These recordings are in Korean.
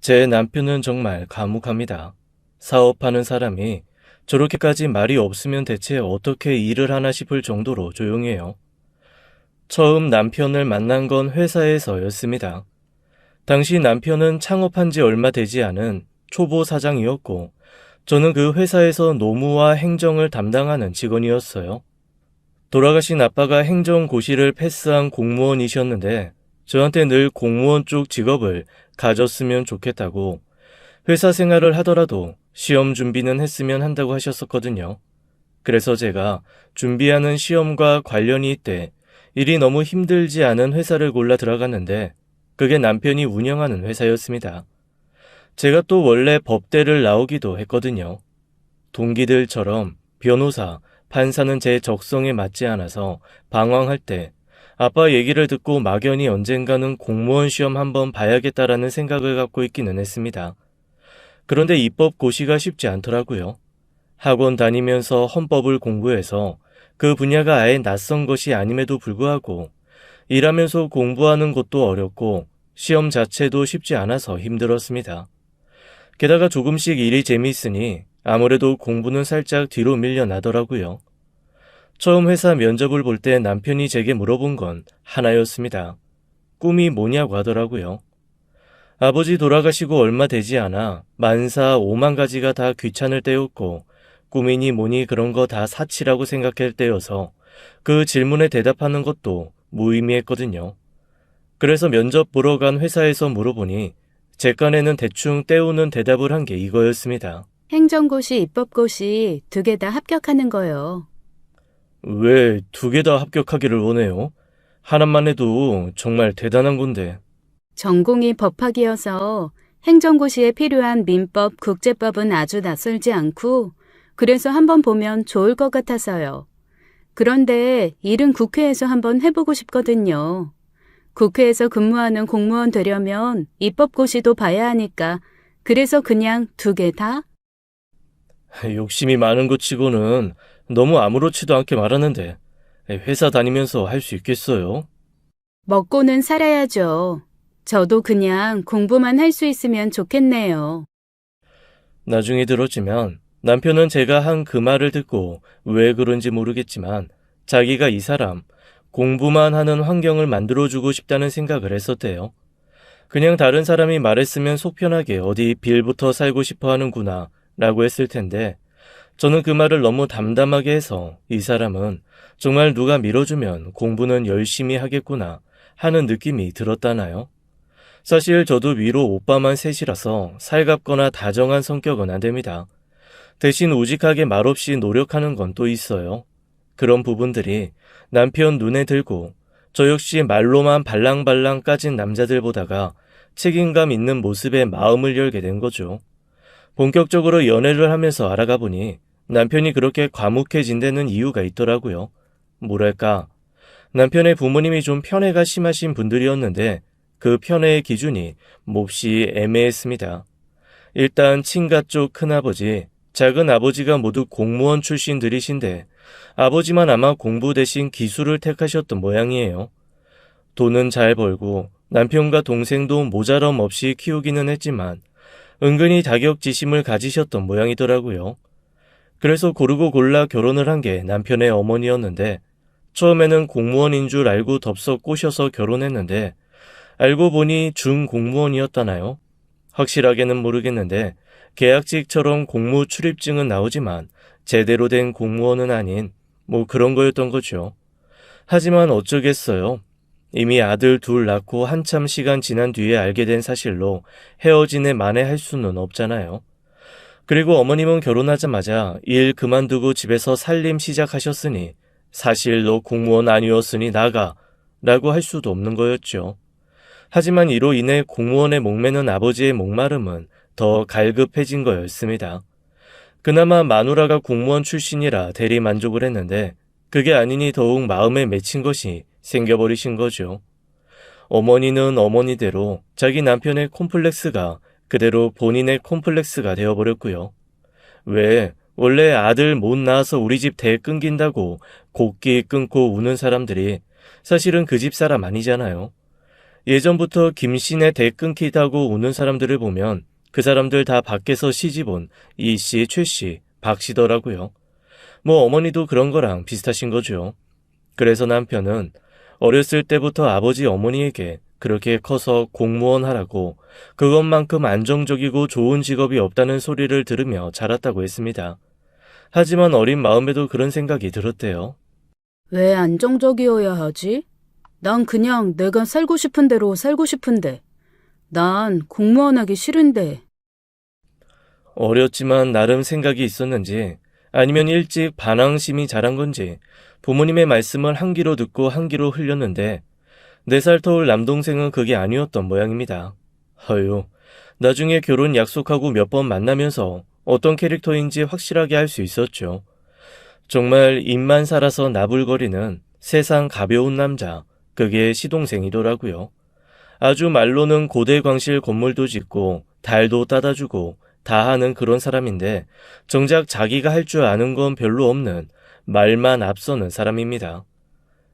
제 남편은 정말 과묵합니다. 사업하는 사람이 저렇게까지 말이 없으면 대체 어떻게 일을 하나 싶을 정도로 조용해요. 처음 남편을 만난 건 회사에서였습니다. 당시 남편은 창업한 지 얼마 되지 않은 초보 사장이었고, 저는 그 회사에서 노무와 행정을 담당하는 직원이었어요. 돌아가신 아빠가 행정고시를 패스한 공무원이셨는데, 저한테 늘 공무원 쪽 직업을 가졌으면 좋겠다고, 회사 생활을 하더라도 시험 준비는 했으면 한다고 하셨었거든요. 그래서 제가 준비하는 시험과 관련이 있대 일이 너무 힘들지 않은 회사를 골라 들어갔는데, 그게 남편이 운영하는 회사였습니다. 제가 또 원래 법대를 나오기도 했거든요. 동기들처럼 변호사, 판사는 제 적성에 맞지 않아서 방황할 때 아빠 얘기를 듣고 막연히 언젠가는 공무원 시험 한번 봐야겠다라는 생각을 갖고 있기는 했습니다. 그런데 입법 고시가 쉽지 않더라고요. 학원 다니면서 헌법을 공부해서 그 분야가 아예 낯선 것이 아님에도 불구하고 일하면서 공부하는 것도 어렵고 시험 자체도 쉽지 않아서 힘들었습니다. 게다가 조금씩 일이 재미있으니 아무래도 공부는 살짝 뒤로 밀려나더라고요. 처음 회사 면접을 볼 때 남편이 제게 물어본 건 하나였습니다. 꿈이 뭐냐고 하더라고요. 아버지 돌아가시고 얼마 되지 않아 만사 오만 가지가 다 귀찮을 때였고, 꿈이니 뭐니 그런 거 다 사치라고 생각할 때여서 그 질문에 대답하는 것도 무의미했거든요. 그래서 면접 보러 간 회사에서 물어보니 제 깐에는 대충 때우는 대답을 한 게 이거였습니다. 행정고시, 입법고시 두 개 다 합격하는 거요. 왜 두 개 다 합격하기를 원해요? 하나만 해도 정말 대단한 건데. 전공이 법학이어서 행정고시에 필요한 민법, 국제법은 아주 낯설지 않고 그래서 한번 보면 좋을 것 같아서요. 그런데 일은 국회에서 한번 해보고 싶거든요. 국회에서 근무하는 공무원 되려면 입법고시도 봐야 하니까 그래서 그냥 두 개 다? 욕심이 많은 것 치고는 너무 아무렇지도 않게 말하는데 회사 다니면서 할 수 있겠어요? 먹고는 살아야죠. 저도 그냥 공부만 할 수 있으면 좋겠네요. 나중에 들었지만 남편은 제가 한 그 말을 듣고 왜 그런지 모르겠지만 자기가 이 사람 공부만 하는 환경을 만들어주고 싶다는 생각을 했었대요. 그냥 다른 사람이 말했으면 속 편하게 어디 빌부터 살고 싶어 하는구나 라고 했을 텐데, 저는 그 말을 너무 담담하게 해서 이 사람은 정말 누가 밀어주면 공부는 열심히 하겠구나 하는 느낌이 들었다나요? 사실 저도 위로 오빠만 셋이라서 살갑거나 다정한 성격은 안 됩니다. 대신 우직하게 말없이 노력하는 건 또 있어요. 그런 부분들이 남편 눈에 들고 저 역시 말로만 발랑발랑 까진 남자들 보다가 책임감 있는 모습에 마음을 열게 된 거죠. 본격적으로 연애를 하면서 알아가 보니 남편이 그렇게 과묵해진 데는 이유가 있더라고요. 뭐랄까, 남편의 부모님이 좀 편애가 심하신 분들이었는데 그 편애의 기준이 몹시 애매했습니다. 일단 친가 쪽 큰아버지, 작은 아버지가 모두 공무원 출신들이신데 아버지만 아마 공부 대신 기술을 택하셨던 모양이에요. 돈은 잘 벌고 남편과 동생도 모자람 없이 키우기는 했지만 은근히 자격지심을 가지셨던 모양이더라고요. 그래서 고르고 골라 결혼을 한 게 남편의 어머니였는데, 처음에는 공무원인 줄 알고 덥석 꼬셔서 결혼했는데 알고 보니 준공무원이었다나요? 확실하게는 모르겠는데 계약직처럼 공무 출입증은 나오지만 제대로 된 공무원은 아닌 뭐 그런 거였던 거죠. 하지만 어쩌겠어요. 이미 아들 둘 낳고 한참 시간 지난 뒤에 알게 된 사실로 헤어지네 만에 할 수는 없잖아요. 그리고 어머님은 결혼하자마자 일 그만두고 집에서 살림 시작하셨으니 사실 너 공무원 아니었으니 나가 라고 할 수도 없는 거였죠. 하지만 이로 인해 공무원에 목매는 아버지의 목마름은 더 갈급해진 거였습니다. 그나마 마누라가 공무원 출신이라 대리 만족을 했는데 그게 아니니 더욱 마음에 맺힌 것이 생겨버리신 거죠. 어머니는 어머니대로 자기 남편의 콤플렉스가 그대로 본인의 콤플렉스가 되어버렸고요. 왜 원래 아들 못 낳아서 우리 집 대 끊긴다고 곡기 끊고 우는 사람들이 사실은 그 집 사람 아니잖아요. 예전부터 김씨네 대 끊기다고 오는 사람들을 보면 그 사람들 다 밖에서 시집온 이씨, 최씨, 박씨더라고요. 뭐 어머니도 그런 거랑 비슷하신 거죠. 그래서 남편은 어렸을 때부터 아버지 어머니에게 그렇게 커서 공무원 하라고 그것만큼 안정적이고 좋은 직업이 없다는 소리를 들으며 자랐다고 했습니다. 하지만 어린 마음에도 그런 생각이 들었대요. 왜 안정적이어야 하지? 난 그냥 내가 살고 싶은 대로 살고 싶은데. 난 공무원 하기 싫은데. 어렸지만 나름 생각이 있었는지 아니면 일찍 반항심이 자란 건지 부모님의 말씀을 한 귀로 듣고 한 귀로 흘렸는데 4살 터울 남동생은 그게 아니었던 모양입니다. 허유, 나중에 결혼 약속하고 몇 번 만나면서 어떤 캐릭터인지 확실하게 알 수 있었죠. 정말 입만 살아서 나불거리는 세상 가벼운 남자, 그게 시동생이더라고요. 아주 말로는 고대 광실 건물도 짓고 달도 따다주고 다 하는 그런 사람인데 정작 자기가 할 줄 아는 건 별로 없는 말만 앞서는 사람입니다.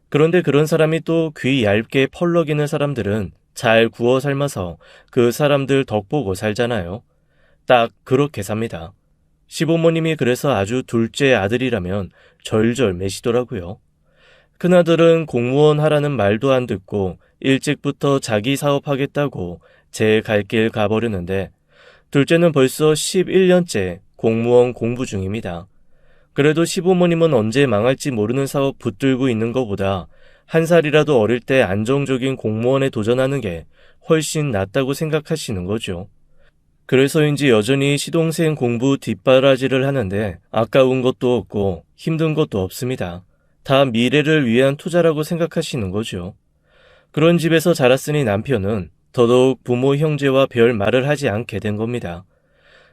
그런데 그런 사람이 또 귀 얇게 펄럭이는 사람들은 잘 구워 삶아서 그 사람들 덕보고 살잖아요. 딱 그렇게 삽니다. 시부모님이 그래서 아주 둘째 아들이라면 절절 매시더라고요. 큰아들은 공무원 하라는 말도 안 듣고 일찍부터 자기 사업하겠다고 제 갈 길 가버렸는데 둘째는 벌써 11년째 공무원 공부 중입니다. 그래도 시부모님은 언제 망할지 모르는 사업 붙들고 있는 것보다 한 살이라도 어릴 때 안정적인 공무원에 도전하는 게 훨씬 낫다고 생각하시는 거죠. 그래서인지 여전히 시동생 공부 뒷바라지를 하는데 아까운 것도 없고 힘든 것도 없습니다. 다 미래를 위한 투자라고 생각하시는 거죠. 그런 집에서 자랐으니 남편은 더더욱 부모 형제와 별 말을 하지 않게 된 겁니다.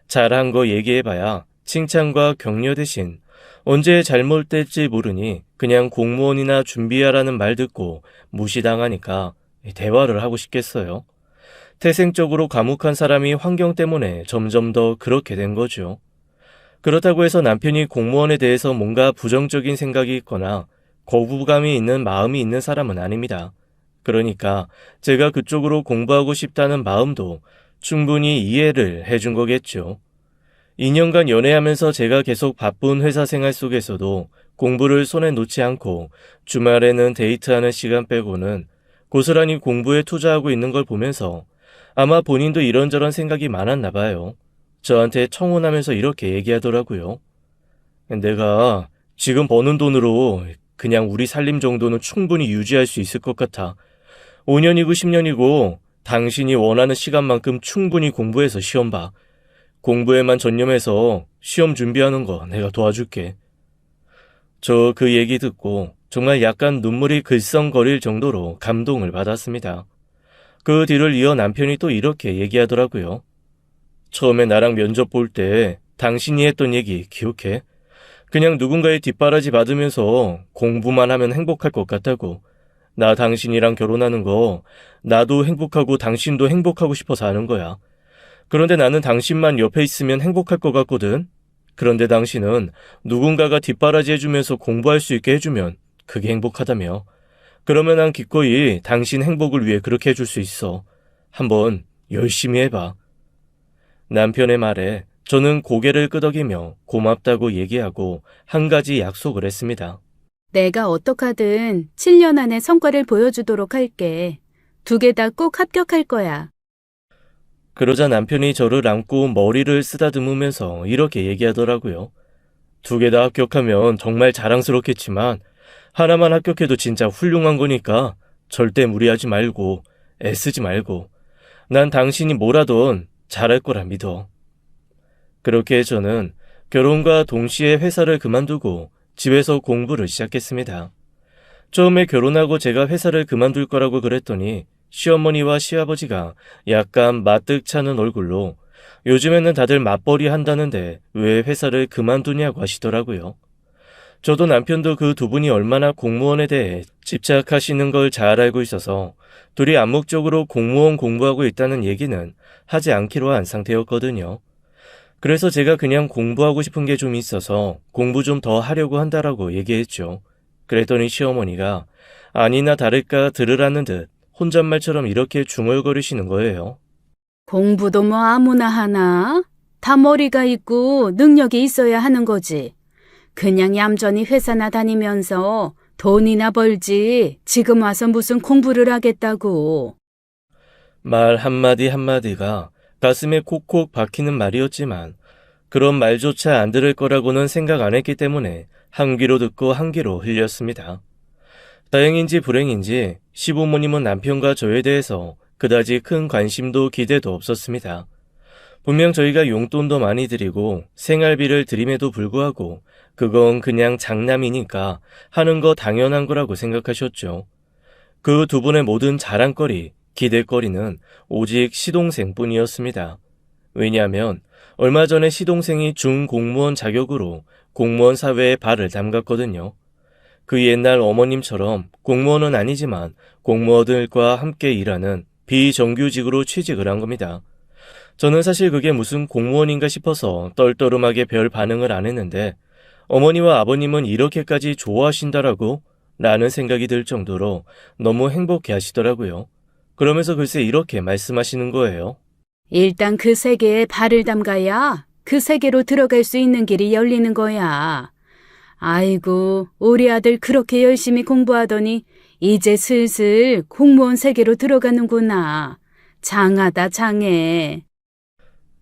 잘한 거 얘기해봐야 칭찬과 격려 대신 언제 잘못될지 모르니 그냥 공무원이나 준비하라는 말 듣고 무시당하니까 대화를 하고 싶겠어요. 태생적으로 과묵한 사람이 환경 때문에 점점 더 그렇게 된 거죠. 그렇다고 해서 남편이 공무원에 대해서 뭔가 부정적인 생각이 있거나 거부감이 있는 마음이 있는 사람은 아닙니다. 그러니까 제가 그쪽으로 공부하고 싶다는 마음도 충분히 이해를 해준 거겠죠. 2년간 연애하면서 제가 계속 바쁜 회사 생활 속에서도 공부를 손에 놓지 않고 주말에는 데이트하는 시간 빼고는 고스란히 공부에 투자하고 있는 걸 보면서 아마 본인도 이런저런 생각이 많았나 봐요. 저한테 청혼하면서 이렇게 얘기하더라고요. 내가 지금 버는 돈으로 그냥 우리 살림 정도는 충분히 유지할 수 있을 것 같아. 5년이고 10년이고 당신이 원하는 시간만큼 충분히 공부해서 시험 봐. 공부에만 전념해서 시험 준비하는 거 내가 도와줄게. 저 그 얘기 듣고 정말 약간 눈물이 글썽거릴 정도로 감동을 받았습니다. 그 뒤를 이어 남편이 또 이렇게 얘기하더라고요. 처음에 나랑 면접 볼 때 당신이 했던 얘기 기억해? 그냥 누군가의 뒷바라지 받으면서 공부만 하면 행복할 것 같다고. 나 당신이랑 결혼하는 거 나도 행복하고 당신도 행복하고 싶어서 하는 거야. 그런데 나는 당신만 옆에 있으면 행복할 것 같거든. 그런데 당신은 누군가가 뒷바라지 해주면서 공부할 수 있게 해주면 그게 행복하다며. 그러면 난 기꺼이 당신 행복을 위해 그렇게 해줄 수 있어. 한번 열심히 해봐. 남편의 말에 저는 고개를 끄덕이며 고맙다고 얘기하고 한 가지 약속을 했습니다. 내가 어떡하든 7년 안에 성과를 보여주도록 할게. 2개 다 꼭 합격할 거야. 그러자 남편이 저를 안고 머리를 쓰다듬으면서 이렇게 얘기하더라고요. 2개 다 합격하면 정말 자랑스럽겠지만 하나만 합격해도 진짜 훌륭한 거니까 절대 무리하지 말고 애쓰지 말고 난 당신이 뭐라던 잘할 거라 믿어. 그렇게 저는 결혼과 동시에 회사를 그만두고 집에서 공부를 시작했습니다. 처음에 결혼하고 제가 회사를 그만둘 거라고 그랬더니 시어머니와 시아버지가 약간 마뜩찮은 얼굴로 요즘에는 다들 맞벌이 한다는데 왜 회사를 그만두냐고 하시더라고요. 저도 남편도 그 2분이 얼마나 공무원에 대해 집착하시는 걸 잘 알고 있어서 둘이 암묵적으로 공무원 공부하고 있다는 얘기는 하지 않기로 한 상태였거든요. 그래서 제가 그냥 공부하고 싶은 게 좀 있어서 공부 좀 더 하려고 한다라고 얘기했죠. 그랬더니 시어머니가 아니나 다를까 들으라는 듯 혼잣말처럼 이렇게 중얼거리시는 거예요. 공부도 뭐 아무나 하나? 다 머리가 있고 능력이 있어야 하는 거지. 그냥 얌전히 회사나 다니면서 돈이나 벌지. 지금 와서 무슨 공부를 하겠다고. 말 한마디 한마디가 가슴에 콕콕 박히는 말이었지만 그런 말조차 안 들을 거라고는 생각 안 했기 때문에 한 귀로 듣고 한 귀로 흘렸습니다. 다행인지 불행인지 시부모님은 남편과 저에 대해서 그다지 큰 관심도 기대도 없었습니다. 분명 저희가 용돈도 많이 드리고 생활비를 드림에도 불구하고 그건 그냥 장남이니까 하는 거 당연한 거라고 생각하셨죠. 그 두 분의 모든 자랑거리, 기대거리는 오직 시동생뿐이었습니다. 왜냐하면 얼마 전에 시동생이 준공무원 자격으로 공무원 사회에 발을 담갔거든요. 그 옛날 어머님처럼 공무원은 아니지만 공무원들과 함께 일하는 비정규직으로 취직을 한 겁니다. 저는 사실 그게 무슨 공무원인가 싶어서 떨떠름하게 별 반응을 안 했는데 어머니와 아버님은 이렇게까지 좋아하신다라고? 라는 생각이 들 정도로 너무 행복해 하시더라고요. 그러면서 글쎄 이렇게 말씀하시는 거예요. 일단 그 세계에 발을 담가야 그 세계로 들어갈 수 있는 길이 열리는 거야. 아이고, 우리 아들 그렇게 열심히 공부하더니 이제 슬슬 공무원 세계로 들어가는구나. 장하다, 장해.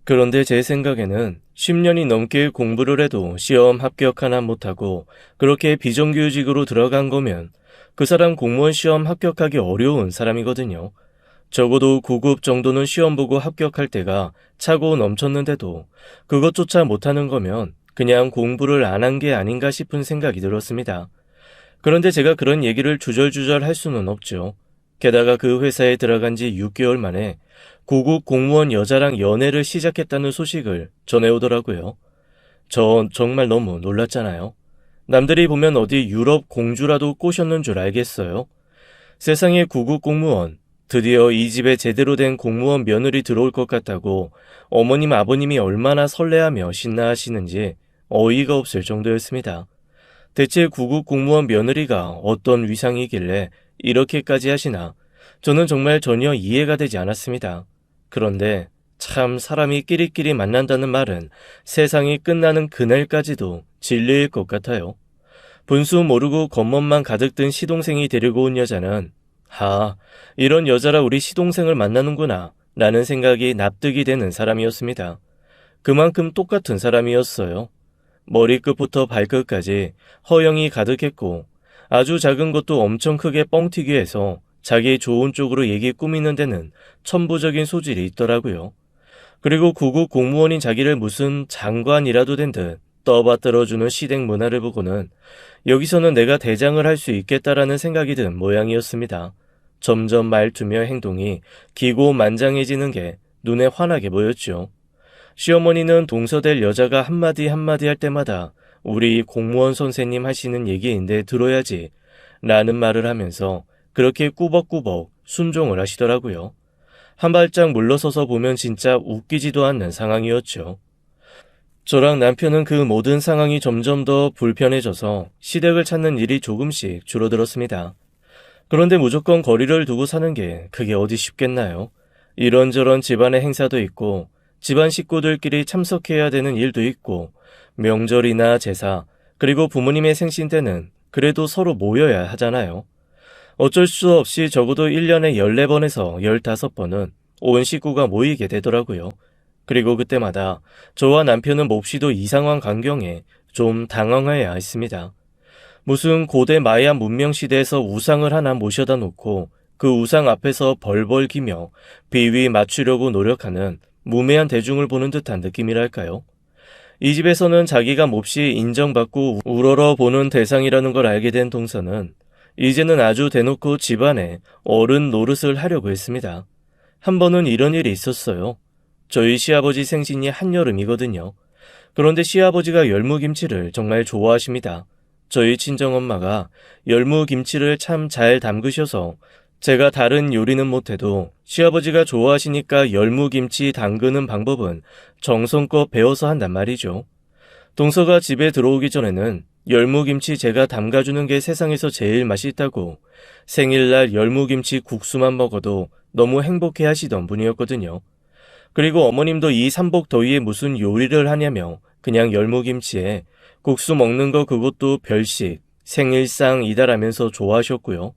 그런데 제 생각에는 10년이 넘게 공부를 해도 시험 합격 하나 못하고 그렇게 비정규직으로 들어간 거면 그 사람 공무원 시험 합격하기 어려운 사람이거든요. 적어도 9급 정도는 시험 보고 합격할 때가 차고 넘쳤는데도 그것조차 못하는 거면 그냥 공부를 안 한 게 아닌가 싶은 생각이 들었습니다. 그런데 제가 그런 얘기를 주절주절 할 수는 없죠. 게다가 그 회사에 들어간 지 6개월 만에 9급 공무원 여자랑 연애를 시작했다는 소식을 전해오더라고요. 전 정말 너무 놀랐잖아요. 남들이 보면 어디 유럽 공주라도 꼬셨는 줄 알겠어요. 세상에 9급 공무원, 드디어 이 집에 제대로 된 공무원 며느리 들어올 것 같다고 어머님 아버님이 얼마나 설레하며 신나하시는지 어이가 없을 정도였습니다. 대체 9급 공무원 며느리가 어떤 위상이길래 이렇게까지 하시나 저는 정말 전혀 이해가 되지 않았습니다. 그런데 참 사람이 끼리끼리 만난다는 말은 세상이 끝나는 그날까지도 진리일 것 같아요. 분수 모르고 겉멋만 가득 든 시동생이 데리고 온 여자는 이런 여자라 우리 시동생을 만나는구나 라는 생각이 납득이 되는 사람이었습니다. 그만큼 똑같은 사람이었어요. 머리끝부터 발끝까지 허영이 가득했고 아주 작은 것도 엄청 크게 뻥튀기 해서 자기 좋은 쪽으로 얘기 꾸미는 데는 천부적인 소질이 있더라고요. 그리고 9급 공무원인 자기를 무슨 장관이라도 된 듯 떠받들어주는 시댁 문화를 보고는 여기서는 내가 대장을 할 수 있겠다라는 생각이 든 모양이었습니다. 점점 말투며 행동이 기고만장해지는 게 눈에 환하게 보였죠. 시어머니는 동서될 여자가 한마디 한마디 할 때마다 우리 공무원 선생님 하시는 얘기인데 들어야지 라는 말을 하면서 그렇게 꾸벅꾸벅 순종을 하시더라고요. 한 발짝 물러서서 보면 진짜 웃기지도 않는 상황이었죠. 저랑 남편은 그 모든 상황이 점점 더 불편해져서 시댁을 찾는 일이 조금씩 줄어들었습니다. 그런데 무조건 거리를 두고 사는 게 그게 어디 쉽겠나요? 이런저런 집안의 행사도 있고 집안 식구들끼리 참석해야 되는 일도 있고 명절이나 제사 그리고 부모님의 생신 때는 그래도 서로 모여야 하잖아요. 어쩔 수 없이 적어도 1년에 14번에서 15번은 온 식구가 모이게 되더라고요. 그리고 그때마다 저와 남편은 몹시도 이상한 광경에 좀 당황해야 했습니다. 무슨 고대 마야 문명 시대에서 우상을 하나 모셔다 놓고 그 우상 앞에서 벌벌 기며 비위 맞추려고 노력하는 무매한 대중을 보는 듯한 느낌이랄까요? 이 집에서는 자기가 몹시 인정받고 우러러 보는 대상이라는 걸 알게 된 동서는 이제는 아주 대놓고 집안에 어른 노릇을 하려고 했습니다. 한 번은 이런 일이 있었어요. 저희 시아버지 생신이 한여름이거든요. 그런데 시아버지가 열무김치를 정말 좋아하십니다. 저희 친정엄마가 열무김치를 참 잘 담그셔서 제가 다른 요리는 못해도 시아버지가 좋아하시니까 열무김치 담그는 방법은 정성껏 배워서 한단 말이죠. 동서가 집에 들어오기 전에는 열무김치 제가 담가주는 게 세상에서 제일 맛있다고 생일날 열무김치 국수만 먹어도 너무 행복해 하시던 분이었거든요. 그리고 어머님도 이 삼복더위에 무슨 요리를 하냐며 그냥 열무김치에 국수 먹는 거 그것도 별식, 생일상이다라면서 좋아하셨고요.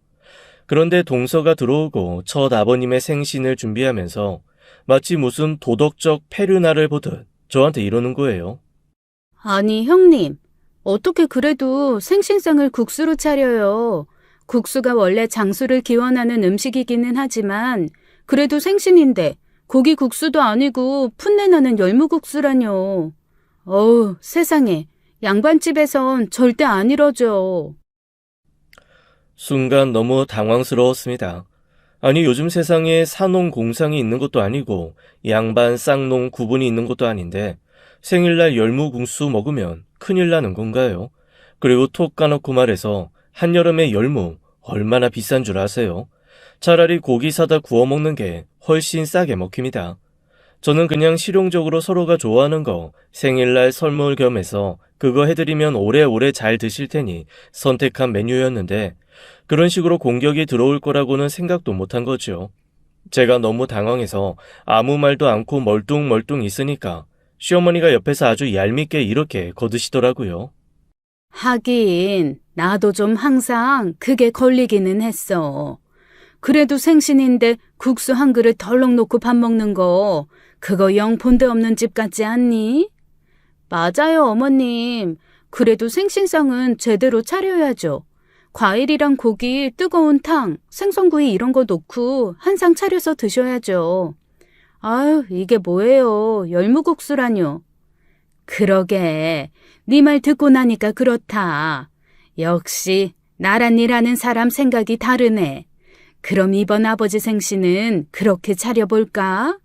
그런데 동서가 들어오고 첫 아버님의 생신을 준비하면서 마치 무슨 도덕적 페르나를 보듯 저한테 이러는 거예요. 아니, 형님. 어떻게 그래도 생신상을 국수로 차려요. 국수가 원래 장수를 기원하는 음식이기는 하지만 그래도 생신인데 고기 국수도 아니고 풋내나는 열무국수라뇨. 어우, 세상에. 양반집에선 절대 안 이러죠. 순간 너무 당황스러웠습니다. 아니 요즘 세상에 사농 공상이 있는 것도 아니고 양반 쌍농 구분이 있는 것도 아닌데 생일날 열무국수 먹으면 큰일 나는 건가요? 그리고 톡 까놓고 말해서 한여름에 열무 얼마나 비싼 줄 아세요? 차라리 고기 사다 구워 먹는 게 훨씬 싸게 먹힙니다. 저는 그냥 실용적으로 서로가 좋아하는 거 생일날 선물 겸해서 그거 해드리면 오래오래 잘 드실 테니 선택한 메뉴였는데 그런 식으로 공격이 들어올 거라고는 생각도 못한 거죠. 제가 너무 당황해서 아무 말도 않고 멀뚱멀뚱 있으니까 시어머니가 옆에서 아주 얄밉게 이렇게 거드시더라고요. 하긴, 나도 좀 항상 그게 걸리기는 했어. 그래도 생신인데 국수 한 그릇 덜렁 놓고 밥 먹는 거, 그거 영 본드 없는 집 같지 않니? 맞아요, 어머님. 그래도 생신상은 제대로 차려야죠. 과일이랑 고기, 뜨거운 탕, 생선구이 이런 거 놓고 한 상 차려서 드셔야죠. 아유, 이게 뭐예요. 열무국수라뇨. 그러게. 네 말 듣고 나니까 그렇다. 역시 나란 일하는 사람 생각이 다르네. 그럼 이번 아버지 생신은 그렇게 차려볼까?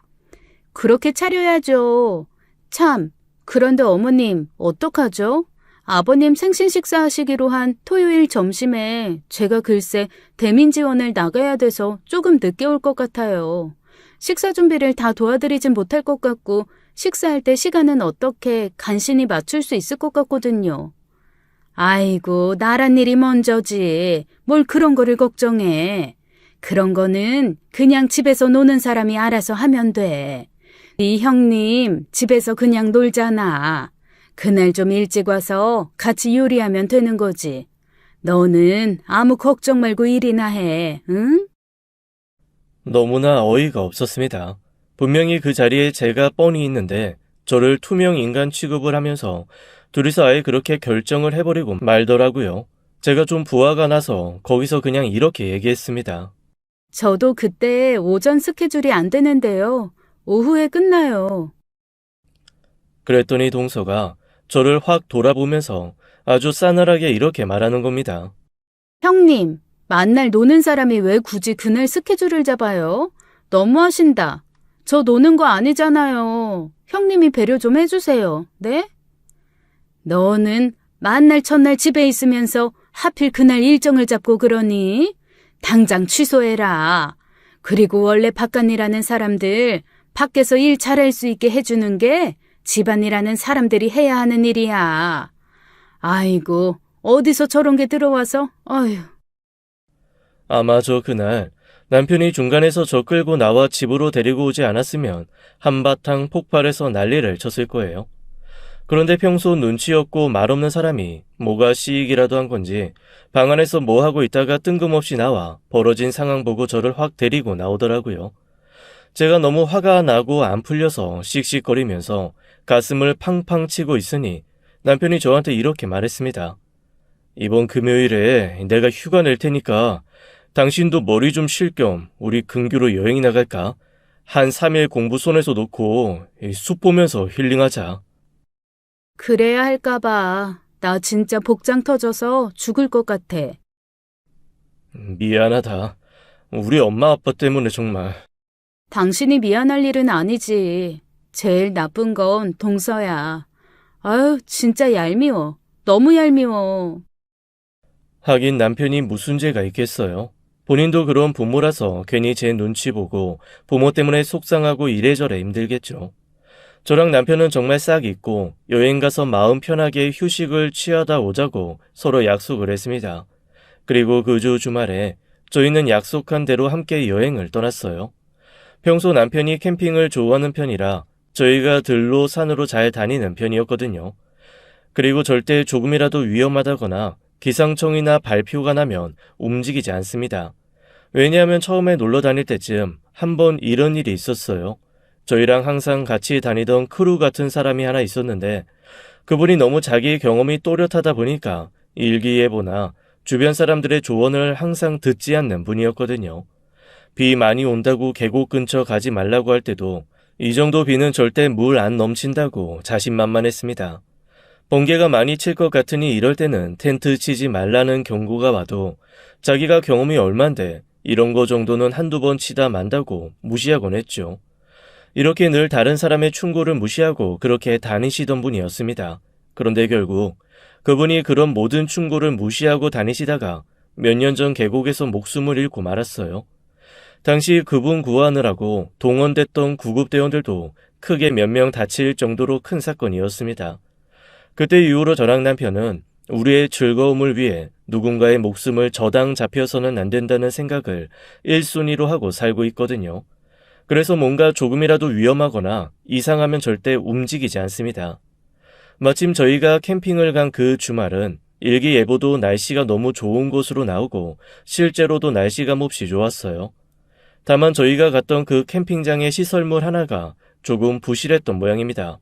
그렇게 차려야죠. 참, 그런데 어머님, 어떡하죠? 아버님 생신 식사하시기로 한 토요일 점심에 제가 글쎄 대민 지원을 나가야 돼서 조금 늦게 올 것 같아요. 식사 준비를 다 도와드리진 못할 것 같고 식사할 때 시간은 어떻게 간신히 맞출 수 있을 것 같거든요. 아이고, 나란 일이 먼저지. 뭘 그런 거를 걱정해. 그런 거는 그냥 집에서 노는 사람이 알아서 하면 돼. 네 형님 집에서 그냥 놀잖아. 그날 좀 일찍 와서 같이 요리하면 되는 거지. 너는 아무 걱정 말고 일이나 해, 응? 너무나 어이가 없었습니다. 분명히 그 자리에 제가 뻔히 있는데 저를 투명 인간 취급을 하면서 둘이서 아예 그렇게 결정을 해버리고 말더라고요. 제가 좀 부화가 나서 거기서 그냥 이렇게 얘기했습니다. 저도 그때 오전 스케줄이 안 되는데요. 오후에 끝나요. 그랬더니 동서가 저를 확 돌아보면서 아주 싸늘하게 이렇게 말하는 겁니다. 형님, 만날 노는 사람이 왜 굳이 그날 스케줄을 잡아요? 너무하신다. 저 노는 거 아니잖아요. 형님이 배려 좀 해주세요. 네? 너는 만날 첫날 집에 있으면서 하필 그날 일정을 잡고 그러니? 당장 취소해라. 그리고 원래 바깥일하는 사람들 밖에서 일 잘할 수 있게 해주는 게 집안일하는 사람들이 해야 하는 일이야. 아이고, 어디서 저런 게 들어와서? 어휴. 아마 저 그날 남편이 중간에서 저 끌고 나와 집으로 데리고 오지 않았으면 한바탕 폭발해서 난리를 쳤을 거예요. 그런데 평소 눈치 없고 말없는 사람이 뭐가 시익이라도 한 건지 방 안에서 뭐 하고 있다가 뜬금없이 나와 벌어진 상황 보고 저를 확 데리고 나오더라고요. 제가 너무 화가 나고 안 풀려서 씩씩거리면서 가슴을 팡팡 치고 있으니 남편이 저한테 이렇게 말했습니다. 이번 금요일에 내가 휴가 낼 테니까 당신도 머리 좀 쉴 겸 우리 근교로 여행 나갈까? 한 3일 공부 손에서 놓고 숲 보면서 힐링하자. 그래야 할까봐. 나 진짜 복장 터져서 죽을 것 같아. 미안하다. 우리 엄마 아빠 때문에 정말. 당신이 미안할 일은 아니지. 제일 나쁜 건 동서야. 아유, 진짜 얄미워. 너무 얄미워. 하긴 남편이 무슨 죄가 있겠어요. 본인도 그런 부모라서 괜히 제 눈치 보고 부모 때문에 속상하고 이래저래 힘들겠죠. 저랑 남편은 정말 싹 잊고 여행 가서 마음 편하게 휴식을 취하다 오자고 서로 약속을 했습니다. 그리고 그 주 주말에 저희는 약속한 대로 함께 여행을 떠났어요. 평소 남편이 캠핑을 좋아하는 편이라 저희가 들로 산으로 잘 다니는 편이었거든요. 그리고 절대 조금이라도 위험하다거나 기상청이나 발표가 나면 움직이지 않습니다. 왜냐하면 처음에 놀러 다닐 때쯤 한번 이런 일이 있었어요. 저희랑 항상 같이 다니던 크루 같은 사람이 하나 있었는데 그분이 너무 자기의 경험이 또렷하다 보니까 일기예보나 주변 사람들의 조언을 항상 듣지 않는 분이었거든요. 비 많이 온다고 계곡 근처 가지 말라고 할 때도 이 정도 비는 절대 물 안 넘친다고 자신만만했습니다. 번개가 많이 칠 것 같으니 이럴 때는 텐트 치지 말라는 경고가 와도 자기가 경험이 얼만데 이런 거 정도는 한두 번 치다 만다고 무시하곤 했죠. 이렇게 늘 다른 사람의 충고를 무시하고 그렇게 다니시던 분이었습니다. 그런데 결국 그분이 그런 모든 충고를 무시하고 다니시다가 몇 년 전 계곡에서 목숨을 잃고 말았어요. 당시 그분 구하느라고 동원됐던 구급대원들도 크게 몇 명 다칠 정도로 큰 사건이었습니다. 그때 이후로 저랑 남편은 우리의 즐거움을 위해 누군가의 목숨을 저당 잡혀서는 안 된다는 생각을 1순위로 하고 살고 있거든요. 그래서 뭔가 조금이라도 위험하거나 이상하면 절대 움직이지 않습니다. 마침 저희가 캠핑을 간 그 주말은 일기예보도 날씨가 너무 좋은 곳으로 나오고 실제로도 날씨가 몹시 좋았어요. 다만 저희가 갔던 그 캠핑장의 시설물 하나가 조금 부실했던 모양입니다.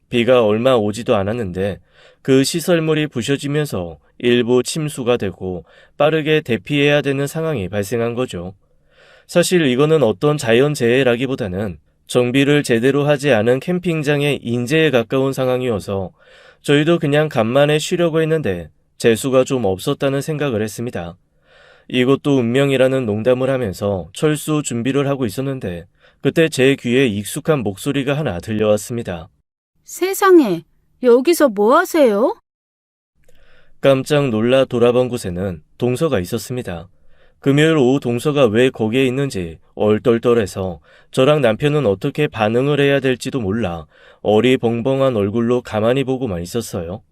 비가 얼마 오지도 않았는데 그 시설물이 부셔지면서 일부 침수가 되고 빠르게 대피해야 되는 상황이 발생한 거죠. 사실 이거는 어떤 자연재해라기보다는 정비를 제대로 하지 않은 캠핑장의 인재에 가까운 상황이어서 저희도 그냥 간만에 쉬려고 했는데 재수가 좀 없었다는 생각을 했습니다. 이것도 운명이라는 농담을 하면서 철수 준비를 하고 있었는데 그때 제 귀에 익숙한 목소리가 하나 들려왔습니다. 세상에, 여기서 뭐 하세요? 깜짝 놀라 돌아본 곳에는 동서가 있었습니다. 금요일 오후 동서가 왜 거기에 있는지 얼떨떨해서 저랑 남편은 어떻게 반응을 해야 될지도 몰라 어리벙벙한 얼굴로 가만히 보고만 있었어요.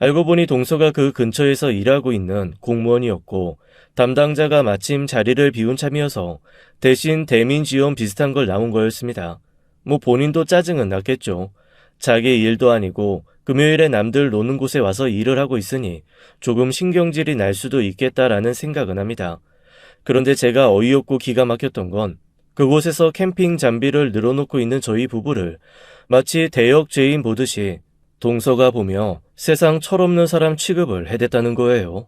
알고 보니 동서가 그 근처에서 일하고 있는 공무원이었고 담당자가 마침 자리를 비운 참이어서 대신 대민 지원 비슷한 걸 나온 거였습니다. 뭐 본인도 짜증은 났겠죠. 자기 일도 아니고 금요일에 남들 노는 곳에 와서 일을 하고 있으니 조금 신경질이 날 수도 있겠다라는 생각은 합니다. 그런데 제가 어이없고 기가 막혔던 건 그곳에서 캠핑 장비를 늘어놓고 있는 저희 부부를 마치 대역죄인 보듯이 동서가 보며 세상 철없는 사람 취급을 해댔다는 거예요.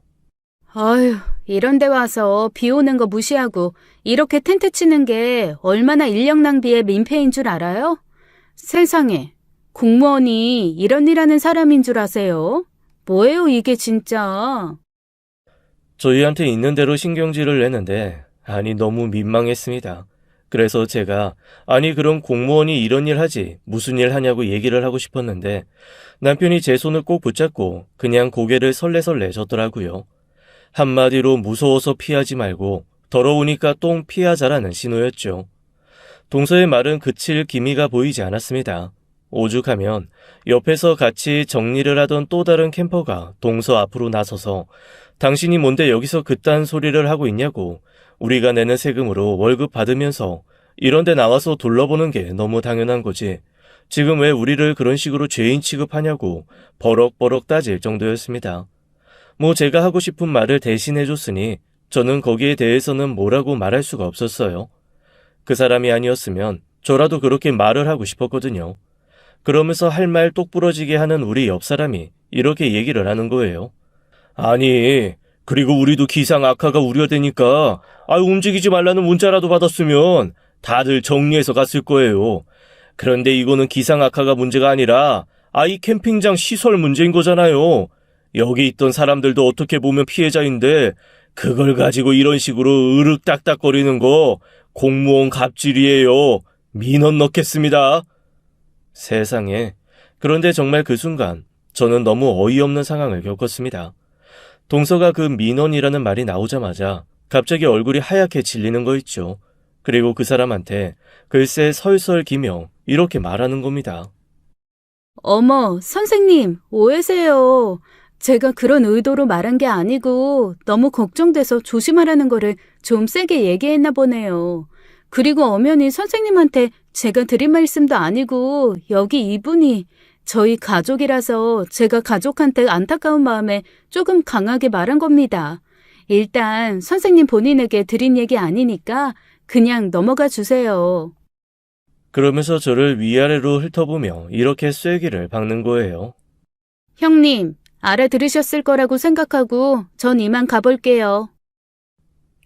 아휴, 이런 데 와서 비 오는 거 무시하고 이렇게 텐트 치는 게 얼마나 인력 낭비의 민폐인 줄 알아요? 세상에, 공무원이 이런 일 하는 사람인 줄 아세요? 뭐예요, 이게 진짜? 저희한테 있는 대로 신경질을 내는데 너무 민망했습니다. 그래서 제가 그럼 공무원이 이런 일 하지 무슨 일 하냐고 얘기를 하고 싶었는데 남편이 제 손을 꼭 붙잡고 그냥 고개를 설레설레 졌더라고요. 한마디로 무서워서 피하지 말고 더러우니까 똥 피하자라는 신호였죠. 동서의 말은 그칠 기미가 보이지 않았습니다. 오죽하면 옆에서 같이 정리를 하던 또 다른 캠퍼가 동서 앞으로 나서서 당신이 뭔데 여기서 그딴 소리를 하고 있냐고 우리가 내는 세금으로 월급 받으면서 이런 데 나와서 둘러보는 게 너무 당연한 거지. 지금 왜 우리를 그런 식으로 죄인 취급하냐고 버럭버럭 따질 정도였습니다. 뭐 제가 하고 싶은 말을 대신해줬으니 저는 거기에 대해서는 뭐라고 말할 수가 없었어요. 그 사람이 아니었으면 저라도 그렇게 말을 하고 싶었거든요. 그러면서 할 말 똑부러지게 하는 우리 옆 사람이 이렇게 얘기를 하는 거예요. 그리고 우리도 기상 악화가 우려되니까 움직이지 말라는 문자라도 받았으면 다들 정리해서 갔을 거예요. 그런데 이거는 기상 악화가 문제가 아니라 이 캠핑장 시설 문제인 거잖아요. 여기 있던 사람들도 어떻게 보면 피해자인데 그걸 가지고 이런 식으로 으륵딱딱거리는 거 공무원 갑질이에요. 민원 넣겠습니다. 세상에. 그런데 정말 그 순간 저는 너무 어이없는 상황을 겪었습니다. 동서가 그 민원이라는 말이 나오자마자 갑자기 얼굴이 하얗게 질리는 거 있죠. 그리고 그 사람한테 글쎄 설설기며 이렇게 말하는 겁니다. 어머, 선생님, 오해세요. 제가 그런 의도로 말한 게 아니고 너무 걱정돼서 조심하라는 거를 좀 세게 얘기했나 보네요. 그리고 엄연히 선생님한테 제가 드린 말씀도 아니고 여기 이분이 저희 가족이라서 제가 가족한테 안타까운 마음에 조금 강하게 말한 겁니다. 일단 선생님 본인에게 드린 얘기 아니니까 그냥 넘어가 주세요. 그러면서 저를 위아래로 훑어보며 이렇게 쐐기를 박는 거예요. 형님, 알아들으셨을 거라고 생각하고 전 이만 가볼게요.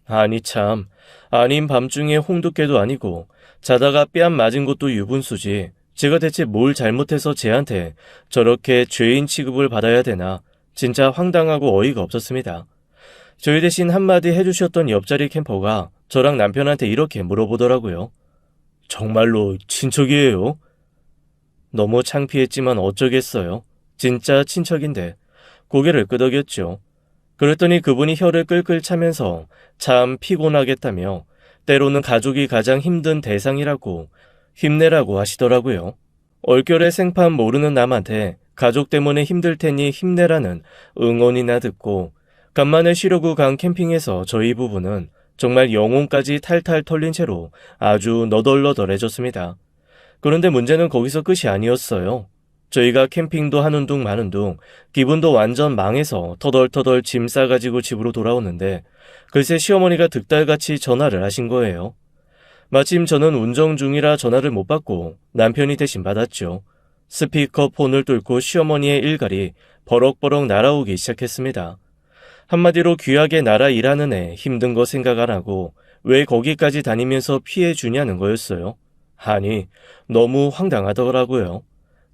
아니 참, 아닌 밤중에 홍두깨도 아니고 자다가 뺨 맞은 것도 유분수지. 제가 대체 뭘 잘못해서 쟤한테 저렇게 죄인 취급을 받아야 되나. 진짜 황당하고 어이가 없었습니다. 저희 대신 한마디 해주셨던 옆자리 캠퍼가 저랑 남편한테 이렇게 물어보더라고요. 정말로 친척이에요? 너무 창피했지만 어쩌겠어요. 진짜 친척인데 고개를 끄덕였죠. 그랬더니 그분이 혀를 끌끌 차면서 참 피곤하겠다며 때로는 가족이 가장 힘든 대상이라고 힘내라고 하시더라고요. 얼결에 생판 모르는 남한테 가족 때문에 힘들 테니 힘내라는 응원이나 듣고 간만에 쉬려고 간 캠핑에서 저희 부부는 정말 영혼까지 탈탈 털린 채로 아주 너덜너덜해졌습니다. 그런데 문제는 거기서 끝이 아니었어요. 저희가 캠핑도 하는 둥 마는 둥 기분도 완전 망해서 터덜터덜 짐 싸가지고 집으로 돌아오는데 글쎄 시어머니가 득달같이 전화를 하신 거예요. 마침 저는 운전 중이라 전화를 못 받고 남편이 대신 받았죠. 스피커폰을 뚫고 시어머니의 일갈이 버럭버럭 날아오기 시작했습니다. 한마디로 귀하게 나라 일하는 애 힘든 거 생각 안 하고 왜 거기까지 다니면서 피해 주냐는 거였어요. 아니, 너무 황당하더라고요.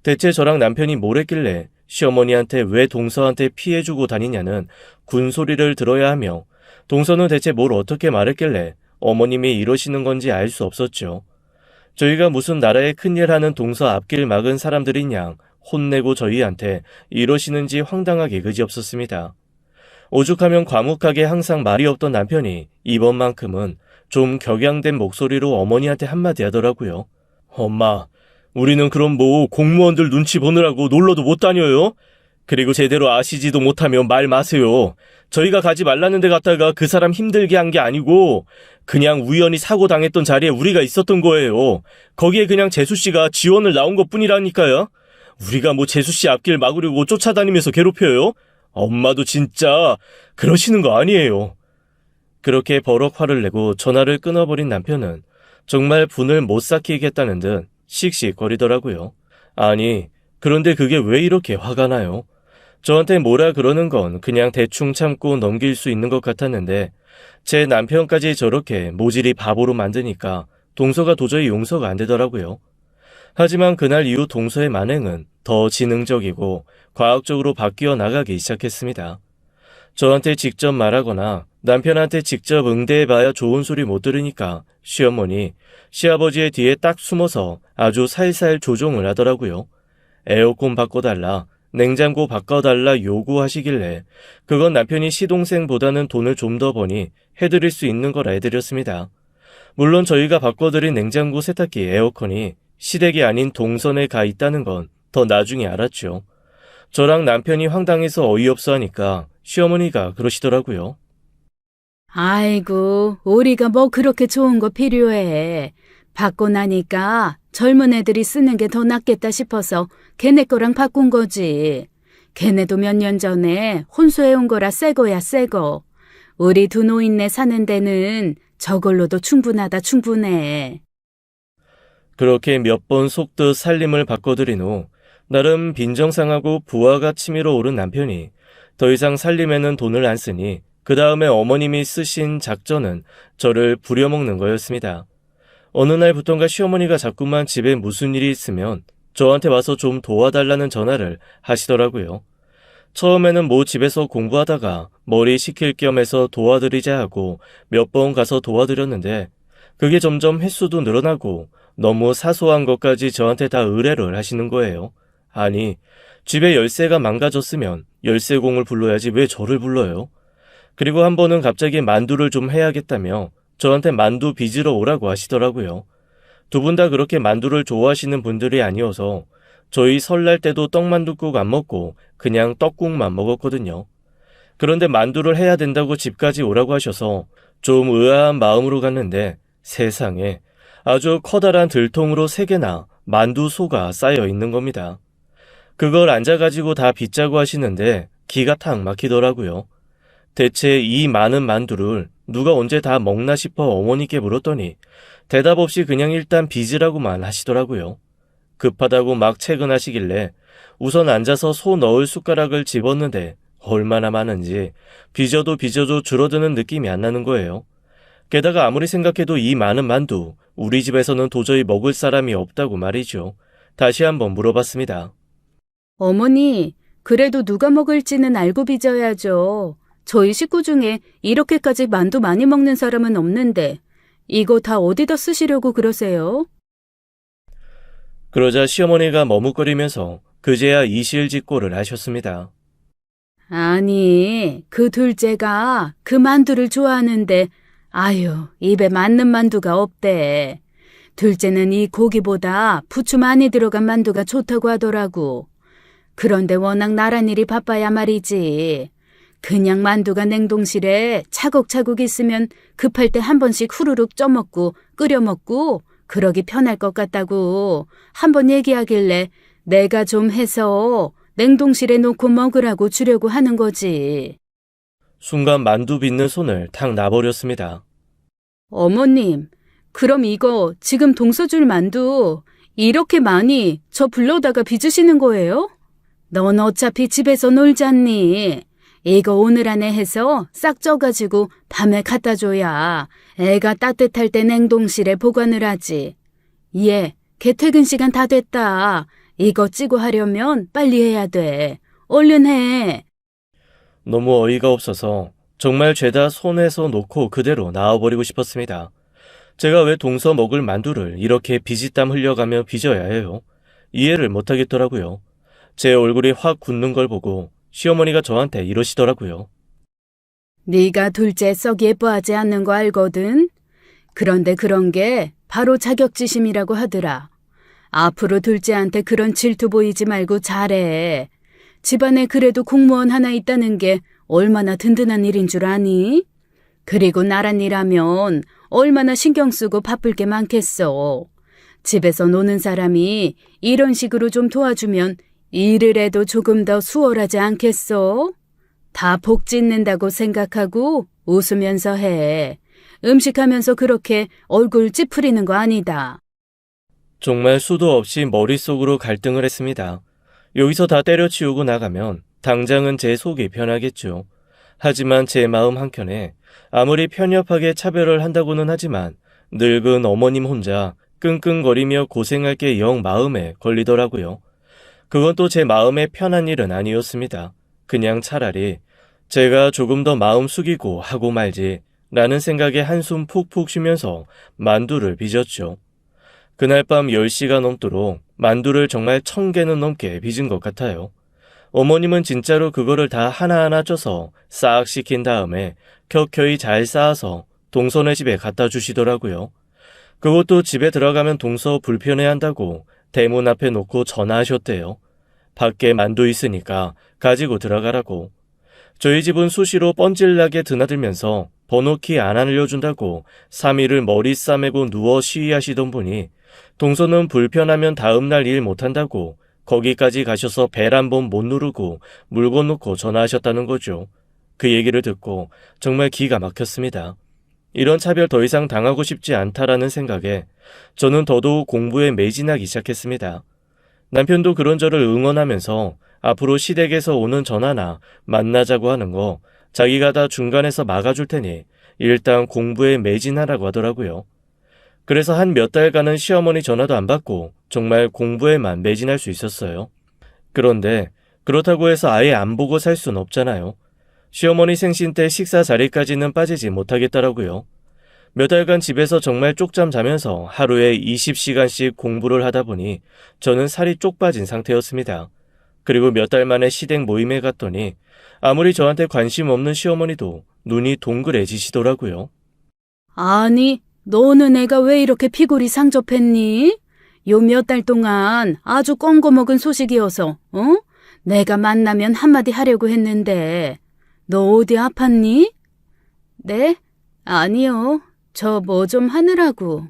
대체 저랑 남편이 뭘 했길래 시어머니한테 왜 동서한테 피해주고 다니냐는 군소리를 들어야 하며 동서는 대체 뭘 어떻게 말했길래 어머님이 이러시는 건지 알 수 없었죠. 저희가 무슨 나라에 큰일 하는 동서 앞길 막은 사람들인 양 혼내고 저희한테 이러시는지 황당하기 그지없었습니다. 오죽하면 과묵하게 항상 말이 없던 남편이 이번만큼은 좀 격양된 목소리로 어머니한테 한마디 하더라고요. 엄마, 우리는 그럼 뭐 공무원들 눈치 보느라고 놀러도 못 다녀요? 그리고 제대로 아시지도 못하면 말 마세요. 저희가 가지 말라는 데 갔다가 그 사람 힘들게 한 게 아니고 그냥 우연히 사고 당했던 자리에 우리가 있었던 거예요. 거기에 그냥 재수씨가 지원을 나온 것뿐이라니까요. 우리가 뭐 재수씨 앞길 막으려고 쫓아다니면서 괴롭혀요? 엄마도 진짜 그러시는 거 아니에요. 그렇게 버럭 화를 내고 전화를 끊어버린 남편은 정말 분을 못 삭히겠다는 듯 씩씩거리더라고요. 아니, 그런데 그게 왜 이렇게 화가 나요? 저한테 뭐라 그러는 건 그냥 대충 참고 넘길 수 있는 것 같았는데 제 남편까지 저렇게 모질이 바보로 만드니까 동서가 도저히 용서가 안 되더라고요. 하지만 그날 이후 동서의 만행은 더 지능적이고 과학적으로 바뀌어 나가기 시작했습니다. 저한테 직접 말하거나 남편한테 직접 응대해봐야 좋은 소리 못 들으니까 시어머니, 시아버지의 뒤에 딱 숨어서 아주 살살 조종을 하더라고요. 에어컨 바꿔달라, 냉장고 바꿔달라 요구하시길래 그건 남편이 시동생보다는 돈을 좀 더 버니 해드릴 수 있는 걸 해드렸습니다. 물론 저희가 바꿔드린 냉장고, 세탁기, 에어컨이 시댁이 아닌 동선에 가 있다는 건 더 나중에 알았죠. 저랑 남편이 황당해서 어이없어 하니까 시어머니가 그러시더라고요. 아이고, 우리가 뭐 그렇게 좋은 거 필요해. 받고 나니까 젊은 애들이 쓰는 게 더 낫겠다 싶어서 걔네 거랑 바꾼 거지. 걔네도 몇 년 전에 혼수해온 거라 새 거야, 새 거. 우리 두 노인네 사는 데는 저걸로도 충분하다, 충분해. 그렇게 몇 번 속듯 살림을 바꿔드린 후 나름 빈정상하고 부하가 치밀어 오른 남편이 더 이상 살림에는 돈을 안 쓰니 그 다음에 어머님이 쓰신 작전은 저를 부려먹는 거였습니다. 어느 날부턴가 시어머니가 자꾸만 집에 무슨 일이 있으면 저한테 와서 좀 도와달라는 전화를 하시더라고요. 처음에는 뭐 집에서 공부하다가 머리 식힐 겸 해서 도와드리자 하고 몇 번 가서 도와드렸는데 그게 점점 횟수도 늘어나고 너무 사소한 것까지 저한테 다 의뢰를 하시는 거예요. 아니, 집에 열쇠가 망가졌으면 열쇠공을 불러야지 왜 저를 불러요? 그리고 한 번은 갑자기 만두를 좀 해야겠다며 저한테 만두 빚으러 오라고 하시더라고요. 두 분 다 그렇게 만두를 좋아하시는 분들이 아니어서 저희 설날 때도 떡만둣국 안 먹고 그냥 떡국만 먹었거든요. 그런데 만두를 해야 된다고 집까지 오라고 하셔서 좀 의아한 마음으로 갔는데 세상에 아주 커다란 들통으로 3개나 만두소가 쌓여 있는 겁니다. 그걸 앉아가지고 다 빚자고 하시는데 기가 탁 막히더라고요. 대체 이 많은 만두를 누가 언제 다 먹나 싶어 어머니께 물었더니 대답 없이 그냥 일단 빚으라고만 하시더라고요. 급하다고 막 퇴근하시길래 우선 앉아서 소 넣을 숟가락을 집었는데 얼마나 많은지 빚어도 줄어드는 느낌이 안 나는 거예요. 게다가 아무리 생각해도 이 많은 만두 우리 집에서는 도저히 먹을 사람이 없다고 말이죠. 다시 한번 물어봤습니다. 어머니, 그래도 누가 먹을지는 알고 빚어야죠. 저희 식구 중에 이렇게까지 만두 많이 먹는 사람은 없는데 이거 다 어디다 쓰시려고 그러세요? 그러자 시어머니가 머뭇거리면서 그제야 이실직고를 하셨습니다. 아니, 그 둘째가 그 만두를 좋아하는데 아유, 입에 맞는 만두가 없대. 둘째는 이 고기보다 부추 많이 들어간 만두가 좋다고 하더라고. 그런데 워낙 나란일이 바빠야 말이지. 그냥 만두가 냉동실에 차곡차곡 있으면 급할 때 한 번씩 후루룩 쪄먹고 끓여 먹고 그러기 편할 것 같다고 한번 얘기하길래 내가 좀 해서 냉동실에 놓고 먹으라고 주려고 하는 거지. 순간 만두 빚는 손을 탁 놔버렸습니다. 어머님, 그럼 이거 지금 동서줄 만두 이렇게 많이 저 불러다가 빚으시는 거예요? 넌 어차피 집에서 놀잖니. 이거 오늘 안에 해서 싹 쪄가지고 밤에 갖다 줘야 애가 따뜻할 때 냉동실에 보관을 하지. 얘, 걔 퇴근 시간 다 됐다. 이거 찌고 하려면 빨리 해야 돼. 얼른 해. 너무 어이가 없어서 정말 죄다 손에서 놓고 그대로 나와버리고 싶었습니다. 제가 왜 동서 먹을 만두를 이렇게 비지땀 흘려가며 빚어야 해요? 이해를 못하겠더라고요. 제 얼굴이 확 굳는 걸 보고 시어머니가 저한테 이러시더라고요. 네가 둘째 썩 예뻐하지 않는 거 알거든. 그런데 그런 게 바로 자격지심이라고 하더라. 앞으로 둘째한테 그런 질투 보이지 말고 잘해. 집안에 그래도 공무원 하나 있다는 게 얼마나 든든한 일인 줄 아니? 그리고 나란 일하면 얼마나 신경 쓰고 바쁠 게 많겠어. 집에서 노는 사람이 이런 식으로 좀 도와주면 일을 해도 조금 더 수월하지 않겠어? 다 복 짓는다고 생각하고 웃으면서 해. 음식하면서 그렇게 얼굴 찌푸리는 거 아니다. 정말 수도 없이 머릿속으로 갈등을 했습니다. 여기서 다 때려치우고 나가면 당장은 제 속이 편하겠죠. 하지만 제 마음 한켠에 아무리 편협하게 차별을 한다고는 하지만 늙은 어머님 혼자 끙끙거리며 고생할 게 영 마음에 걸리더라고요. 그건 또 제 마음에 편한 일은 아니었습니다. 그냥 차라리 제가 조금 더 마음 숙이고 하고 말지 라는 생각에 한숨 푹푹 쉬면서 만두를 빚었죠. 그날 밤 10시가 넘도록 만두를 정말 1000개는 넘게 빚은 것 같아요. 어머님은 진짜로 그거를 다 하나하나 쪄서 싹 식힌 다음에 켜켜이 잘 쌓아서 동서네 집에 갖다 주시더라고요. 그것도 집에 들어가면 동서 불편해한다고 대문 앞에 놓고 전화하셨대요. 밖에 만두 있으니까 가지고 들어가라고. 저희 집은 수시로 뻔질나게 드나들면서 번호키 안 알려준다고 3일을 머리 싸매고 누워 시위하시던 분이 동서는 불편하면 다음날 일 못한다고 거기까지 가셔서 벨 한 번 못 누르고 물건 놓고 전화하셨다는 거죠. 그 얘기를 듣고 정말 기가 막혔습니다. 이런 차별 더 이상 당하고 싶지 않다라는 생각에 저는 더더욱 공부에 매진하기 시작했습니다. 남편도 그런 저를 응원하면서 앞으로 시댁에서 오는 전화나 만나자고 하는 거 자기가 다 중간에서 막아줄 테니 일단 공부에 매진하라고 하더라고요. 그래서 한 몇 달간은 시어머니 전화도 안 받고 정말 공부에만 매진할 수 있었어요. 그런데 그렇다고 해서 아예 안 보고 살 순 없잖아요. 시어머니 생신 때 식사 자리까지는 빠지지 못하겠더라고요. 몇 달간 집에서 정말 쪽잠 자면서 하루에 20시간씩 공부를 하다 보니 저는 살이 쪽 빠진 상태였습니다. 그리고 몇 달 만에 시댁 모임에 갔더니 아무리 저한테 관심 없는 시어머니도 눈이 동그래지시더라고요. 아니, 너는 애가 왜 이렇게 피골이 상접했니? 요 몇 달 동안 아주 꽁고먹은 소식이어서, 내가 만나면 한마디 하려고 했는데, 너 어디 아팠니? 네? 아니요. 저 뭐 좀 하느라고.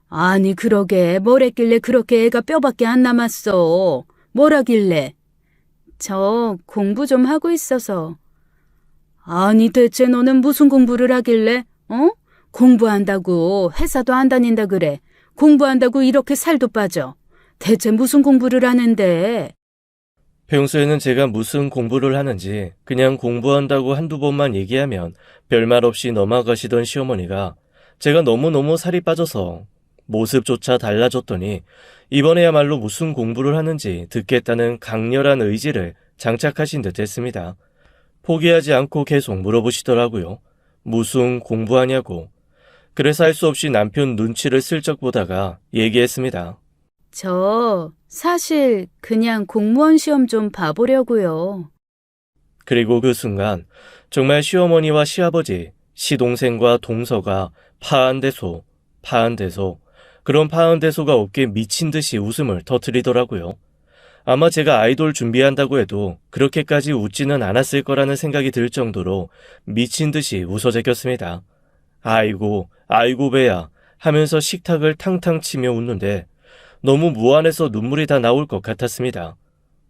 아니, 그러게. 뭘 했길래 그렇게 애가 뼈밖에 안 남았어. 뭘 하길래? 저 공부 좀 하고 있어서. 아니, 대체 너는 무슨 공부를 하길래? 공부한다고 회사도 안 다닌다 그래. 공부한다고 이렇게 살도 빠져. 대체 무슨 공부를 하는데? 평소에는 제가 무슨 공부를 하는지 그냥 공부한다고 한두 번만 얘기하면 별말 없이 넘어가시던 시어머니가 제가 너무너무 살이 빠져서 모습조차 달라졌더니 이번에야말로 무슨 공부를 하는지 듣겠다는 강렬한 의지를 장착하신 듯 했습니다. 포기하지 않고 계속 물어보시더라고요. 무슨 공부하냐고. 그래서 할 수 없이 남편 눈치를 슬쩍 보다가 얘기했습니다. 저 사실 그냥 공무원 시험 좀 봐보려고요. 그리고 그 순간 정말 시어머니와 시아버지, 시동생과 동서가 파한대소, 그런 파한대소가 없게 미친 듯이 웃음을 터뜨리더라고요. 아마 제가 아이돌 준비한다고 해도 그렇게까지 웃지는 않았을 거라는 생각이 들 정도로 미친 듯이 웃어제꼈습니다. 아이고 배야 하면서 식탁을 탕탕 치며 웃는데 너무 무안해서 눈물이 다 나올 것 같았습니다.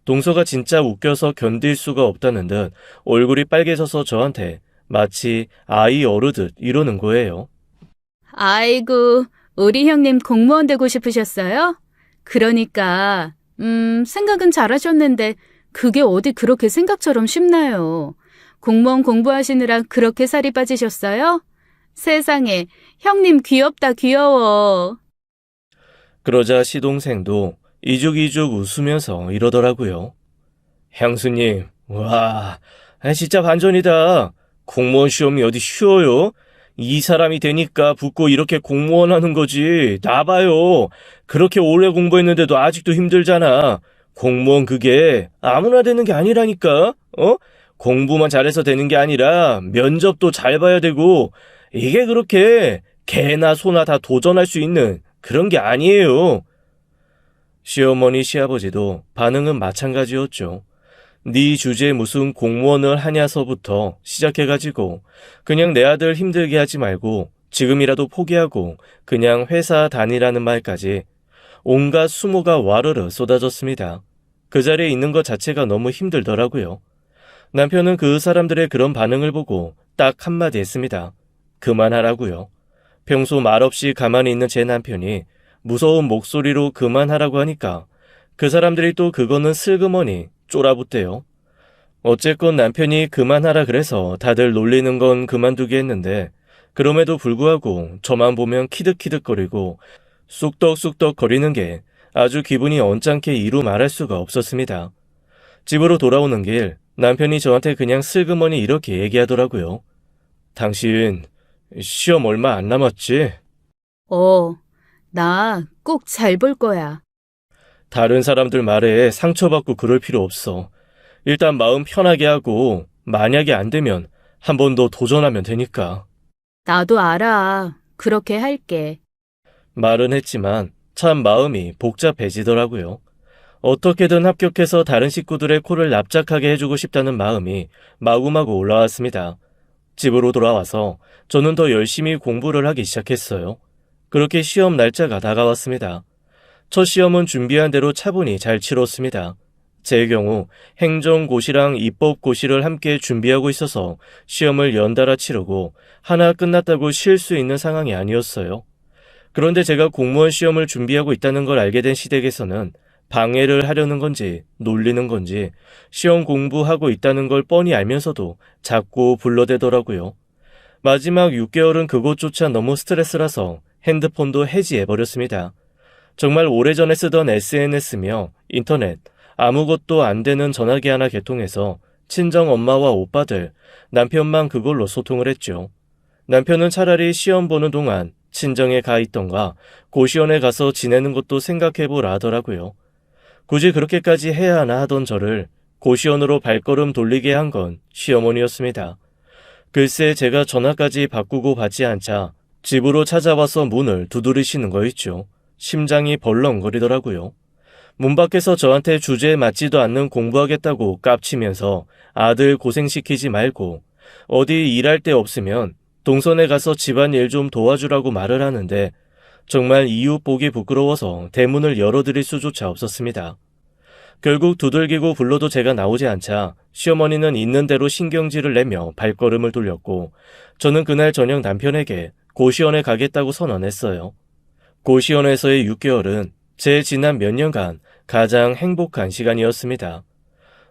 동서가 진짜 웃겨서 견딜 수가 없다는 듯 얼굴이 빨개져서 저한테 마치 아이 어르듯 이러는 거예요. 아이고, 우리 형님 공무원 되고 싶으셨어요? 그러니까, 생각은 잘하셨는데 그게 어디 그렇게 생각처럼 쉽나요? 공무원 공부하시느라 그렇게 살이 빠지셨어요? 세상에, 형님 귀엽다 귀여워. 그러자 시동생도 이죽이죽 웃으면서 이러더라고요. 형수님, 와, 진짜 반전이다. 공무원 시험이 어디 쉬워요? 이 사람이 되니까 붙고 이렇게 공무원 하는 거지. 나봐요. 그렇게 오래 공부했는데도 아직도 힘들잖아. 공무원 그게 아무나 되는 게 아니라니까. 공부만 잘해서 되는 게 아니라 면접도 잘 봐야 되고 이게 그렇게 개나 소나 다 도전할 수 있는 그런 게 아니에요. 시어머니, 시아버지도 반응은 마찬가지였죠. 네 주제에 무슨 공무원을 하냐서부터 시작해가지고 그냥 내 아들 힘들게 하지 말고 지금이라도 포기하고 그냥 회사 다니라는 말까지 온갖 수모가 와르르 쏟아졌습니다. 그 자리에 있는 것 자체가 너무 힘들더라고요. 남편은 그 사람들의 그런 반응을 보고 딱 한마디 했습니다. 그만하라고요. 평소 말없이 가만히 있는 제 남편이 무서운 목소리로 그만하라고 하니까 그 사람들이 또 그거는 슬그머니 쫄아붙대요. 어쨌건 남편이 그만하라 그래서 다들 놀리는 건 그만두게 했는데 그럼에도 불구하고 저만 보면 키득키득거리고 쑥덕쑥덕 거리는 게 아주 기분이 언짢게 이루 말할 수가 없었습니다. 집으로 돌아오는 길 남편이 저한테 그냥 슬그머니 이렇게 얘기하더라고요. 당신 시험 얼마 안 남았지? 나 꼭 잘 볼 거야. 다른 사람들 말에 상처받고 그럴 필요 없어. 일단 마음 편하게 하고 만약에 안 되면 한 번 더 도전하면 되니까. 나도 알아. 그렇게 할게. 말은 했지만 참 마음이 복잡해지더라고요. 어떻게든 합격해서 다른 식구들의 코를 납작하게 해주고 싶다는 마음이 마구마구 올라왔습니다. 집으로 돌아와서 저는 더 열심히 공부를 하기 시작했어요. 그렇게 시험 날짜가 다가왔습니다. 첫 시험은 준비한 대로 차분히 잘 치렀습니다. 제 경우 행정고시랑 입법고시를 함께 준비하고 있어서 시험을 연달아 치르고 하나 끝났다고 쉴 수 있는 상황이 아니었어요. 그런데 제가 공무원 시험을 준비하고 있다는 걸 알게 된 시댁에서는 방해를 하려는 건지 놀리는 건지 시험 공부하고 있다는 걸 뻔히 알면서도 자꾸 불러대더라고요. 마지막 6개월은 그것조차 너무 스트레스라서 핸드폰도 해지해버렸습니다. 정말 오래전에 쓰던 SNS며 인터넷, 아무것도 안 되는 전화기 하나 개통해서 친정 엄마와 오빠들, 남편만 그걸로 소통을 했죠. 남편은 차라리 시험 보는 동안 친정에 가 있던가 고시원에 가서 지내는 것도 생각해보라 하더라고요. 굳이 그렇게까지 해야 하나 하던 저를 고시원으로 발걸음 돌리게 한 건 시어머니였습니다. 글쎄 제가 전화까지 바꾸고 받지 않자 집으로 찾아와서 문을 두드리시는 거 있죠. 심장이 벌렁거리더라고요. 문 밖에서 저한테 주제에 맞지도 않는 공부하겠다고 깝치면서 아들 고생시키지 말고 어디 일할 데 없으면 동선에 가서 집안일 좀 도와주라고 말을 하는데 정말 이웃 보기 부끄러워서 대문을 열어드릴 수조차 없었습니다. 결국 두들기고 불러도 제가 나오지 않자 시어머니는 있는 대로 신경질을 내며 발걸음을 돌렸고 저는 그날 저녁 남편에게 고시원에 가겠다고 선언했어요. 고시원에서의 6개월은 제 지난 몇 년간 가장 행복한 시간이었습니다.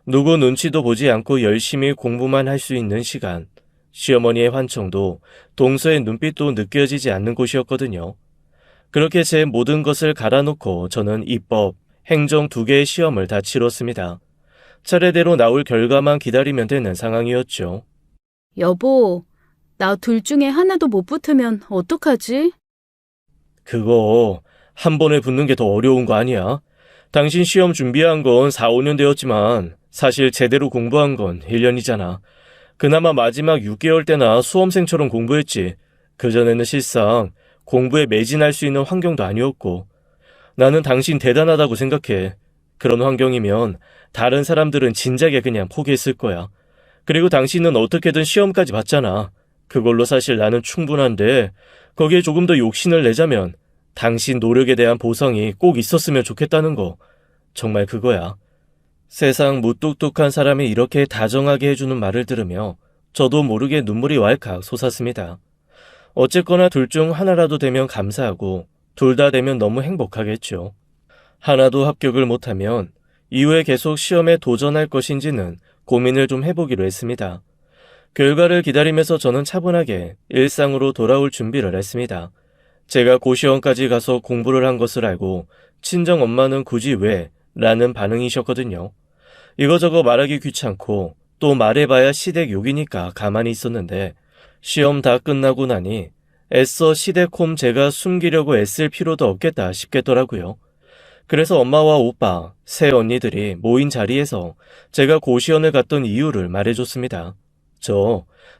누구 눈치도 보지 않고 열심히 공부만 할 수 있는 시간, 시어머니의 환청도 동서의 눈빛도 느껴지지 않는 곳이었거든요. 그렇게 제 모든 것을 갈아놓고 저는 입법, 행정 2개의 시험을 다 치렀습니다. 차례대로 나올 결과만 기다리면 되는 상황이었죠. 여보, 나 둘 중에 하나도 못 붙으면 어떡하지? 그거 한 번에 붙는 게 더 어려운 거 아니야? 당신 시험 준비한 건 4, 5년 되었지만 사실 제대로 공부한 건 1년이잖아. 그나마 마지막 6개월 때나 수험생처럼 공부했지. 그전에는 실상 공부에 매진할 수 있는 환경도 아니었고 나는 당신 대단하다고 생각해. 그런 환경이면 다른 사람들은 진작에 그냥 포기했을 거야. 그리고 당신은 어떻게든 시험까지 봤잖아. 그걸로 사실 나는 충분한데 거기에 조금 더 욕심을 내자면 당신 노력에 대한 보상이 꼭 있었으면 좋겠다는 거. 정말 그거야. 세상 무뚝뚝한 사람이 이렇게 다정하게 해주는 말을 들으며 저도 모르게 눈물이 왈칵 솟았습니다. 어쨌거나 둘 중 하나라도 되면 감사하고 둘 다 되면 너무 행복하겠죠. 하나도 합격을 못하면 이후에 계속 시험에 도전할 것인지는 고민을 좀 해보기로 했습니다. 결과를 기다리면서 저는 차분하게 일상으로 돌아올 준비를 했습니다. 제가 고시원까지 가서 공부를 한 것을 알고 친정 엄마는 굳이 왜? 라는 반응이셨거든요. 이거저거 말하기 귀찮고 또 말해봐야 시댁 욕이니까 가만히 있었는데 시험 다 끝나고 나니 애써 시댁홈 제가 숨기려고 애쓸 필요도 없겠다 싶겠더라고요. 그래서 엄마와 오빠, 새 언니들이 모인 자리에서 제가 고시원을 갔던 이유를 말해줬습니다.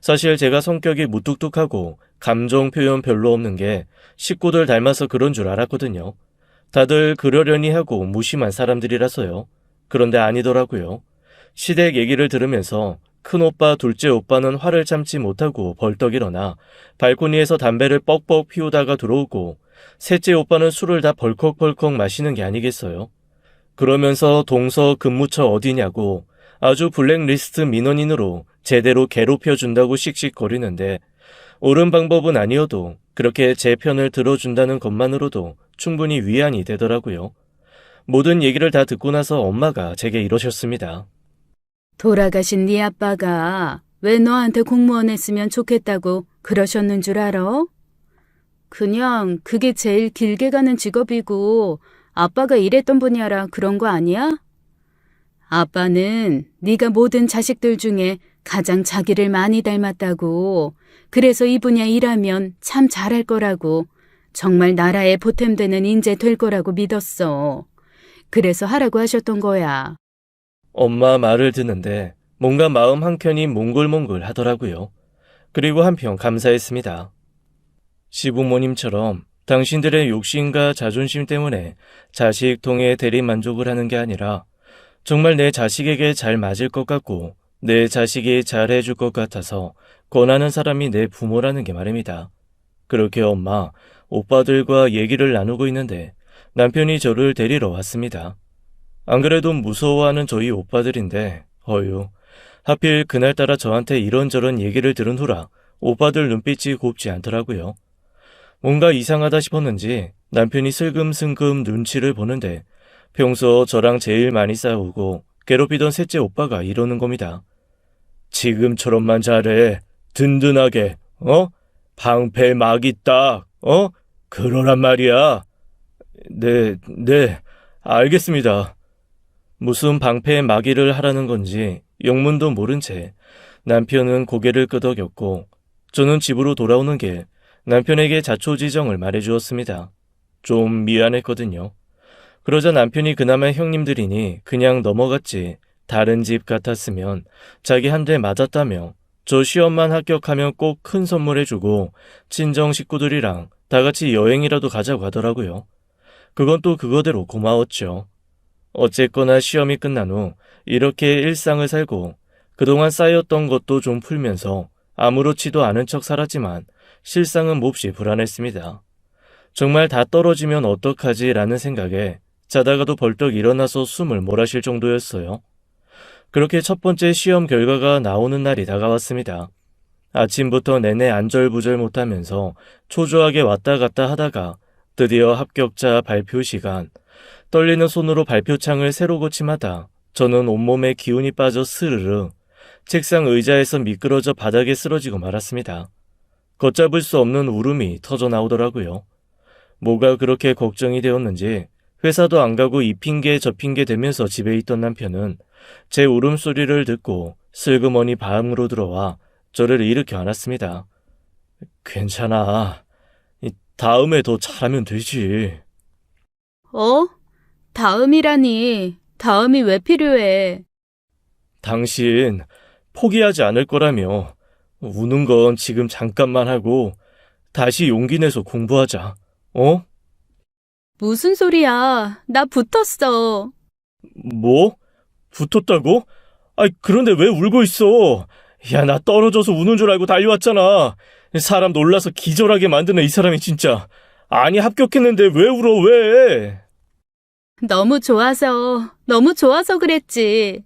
사실 제가 성격이 무뚝뚝하고 감정 표현 별로 없는 게 식구들 닮아서 그런 줄 알았거든요. 다들 그러려니 하고 무심한 사람들이라서요. 그런데 아니더라고요. 시댁 얘기를 들으면서 큰오빠, 둘째 오빠는 화를 참지 못하고 벌떡 일어나 발코니에서 담배를 뻑뻑 피우다가 들어오고 셋째 오빠는 술을 다 벌컥벌컥 마시는 게 아니겠어요. 그러면서 동서 근무처 어디냐고 아주 블랙리스트 민원인으로 제대로 괴롭혀준다고 씩씩거리는데 옳은 방법은 아니어도 그렇게 제 편을 들어준다는 것만으로도 충분히 위안이 되더라고요. 모든 얘기를 다 듣고 나서 엄마가 제게 이러셨습니다. 돌아가신 네 아빠가 왜 너한테 공무원 했으면 좋겠다고 그러셨는 줄 알아? 그냥 그게 제일 길게 가는 직업이고 아빠가 일했던 분야라 그런 거 아니야? 아빠는 네가 모든 자식들 중에 가장 자기를 많이 닮았다고. 그래서 이 분야 일하면 참 잘할 거라고. 정말 나라에 보탬되는 인재 될 거라고 믿었어. 그래서 하라고 하셨던 거야. 엄마 말을 듣는데 뭔가 마음 한켠이 몽글몽글 하더라고요. 그리고 한편 감사했습니다. 시부모님처럼 당신들의 욕심과 자존심 때문에 자식 통에 대리만족을 하는 게 아니라 정말 내 자식에게 잘 맞을 것 같고 내 자식이 잘 해줄 것 같아서 권하는 사람이 내 부모라는 게 말입니다. 그렇게 엄마, 오빠들과 얘기를 나누고 있는데 남편이 저를 데리러 왔습니다. 안 그래도 무서워하는 저희 오빠들인데 하필 그날따라 저한테 이런저런 얘기를 들은 후라 오빠들 눈빛이 곱지 않더라고요. 뭔가 이상하다 싶었는지 남편이 슬금슬금 눈치를 보는데 평소 저랑 제일 많이 싸우고 괴롭히던 셋째 오빠가 이러는 겁니다. 지금처럼만 잘해. 든든하게. 방패 막 있다. 그러란 말이야. 네, 알겠습니다. 무슨 방패 막이를 하라는 건지 영문도 모른 채 남편은 고개를 끄덕였고 저는 집으로 돌아오는 길 남편에게 자초지정을 말해주었습니다. 좀 미안했거든요. 그러자 남편이 그나마 형님들이니 그냥 넘어갔지 다른 집 같았으면 자기 한 대 맞았다며 저 시험만 합격하면 꼭 큰 선물 해주고 친정 식구들이랑 다 같이 여행이라도 가자고 하더라고요. 그건 또 그거대로 고마웠죠. 어쨌거나 시험이 끝난 후 이렇게 일상을 살고 그동안 쌓였던 것도 좀 풀면서 아무렇지도 않은 척 살았지만 실상은 몹시 불안했습니다. 정말 다 떨어지면 어떡하지 라는 생각에 자다가도 벌떡 일어나서 숨을 몰아쉴 정도였어요. 그렇게 첫 번째 시험 결과가 나오는 날이 다가왔습니다. 아침부터 내내 안절부절 못하면서 초조하게 왔다 갔다 하다가 드디어 합격자 발표 시간. 떨리는 손으로 발표창을 새로 고침하다 저는 온몸에 기운이 빠져 스르르 책상 의자에서 미끄러져 바닥에 쓰러지고 말았습니다. 걷잡을 수 없는 울음이 터져 나오더라고요. 뭐가 그렇게 걱정이 되었는지 회사도 안 가고 이 핑계 저 핑계 대면서 집에 있던 남편은 제 울음소리를 듣고 슬그머니 방으로 들어와 저를 일으켜 안았습니다. 괜찮아. 다음에 더 잘하면 되지. 어? 다음이라니. 다음이 왜 필요해? 당신 포기하지 않을 거라며. 우는 건 지금 잠깐만 하고 다시 용기 내서 공부하자. 어? 무슨 소리야? 나 붙었어. 뭐? 붙었다고? 그런데 왜 울고 있어? 야, 나 떨어져서 우는 줄 알고 달려왔잖아. 사람 놀라서 기절하게 만드는 이 사람이 진짜. 아니, 합격했는데 왜 울어, 왜? 너무 좋아서 그랬지.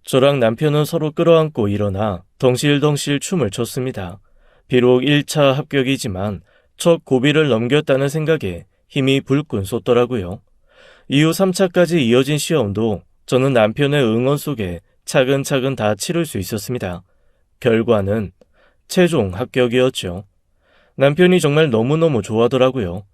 저랑 남편은 서로 끌어안고 일어나 덩실덩실 춤을 췄습니다. 비록 1차 합격이지만 첫 고비를 넘겼다는 생각에 힘이 불끈 솟더라고요. 이후 3차까지 이어진 시험도 저는 남편의 응원 속에 차근차근 다 치를 수 있었습니다. 결과는 최종 합격이었죠. 남편이 정말 너무너무 좋아하더라고요.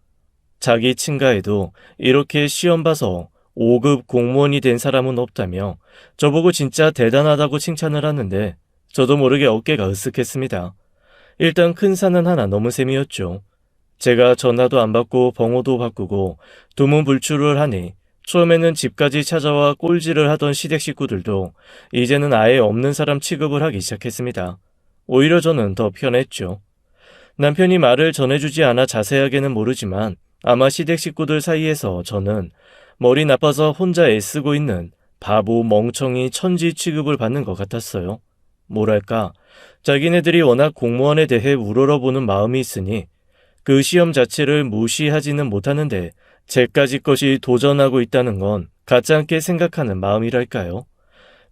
자기 친가에도 이렇게 시험 봐서 5급 공무원이 된 사람은 없다며 저보고 진짜 대단하다고 칭찬을 하는데 저도 모르게 어깨가 으쓱했습니다. 일단 큰 산은 하나 넘은 셈이었죠. 제가 전화도 안 받고 번호도 바꾸고 두문불출을 하니 처음에는 집까지 찾아와 꼴질을 하던 시댁 식구들도 이제는 아예 없는 사람 취급을 하기 시작했습니다. 오히려 저는 더 편했죠. 남편이 말을 전해주지 않아 자세하게는 모르지만 아마 시댁 식구들 사이에서 저는 머리 나빠서 혼자 애쓰고 있는 바보 멍청이 천지 취급을 받는 것 같았어요. 뭐랄까, 자기네들이 워낙 공무원에 대해 우러러보는 마음이 있으니 그 시험 자체를 무시하지는 못하는데 제까지 것이 도전하고 있다는 건 가짜않게 생각하는 마음이랄까요.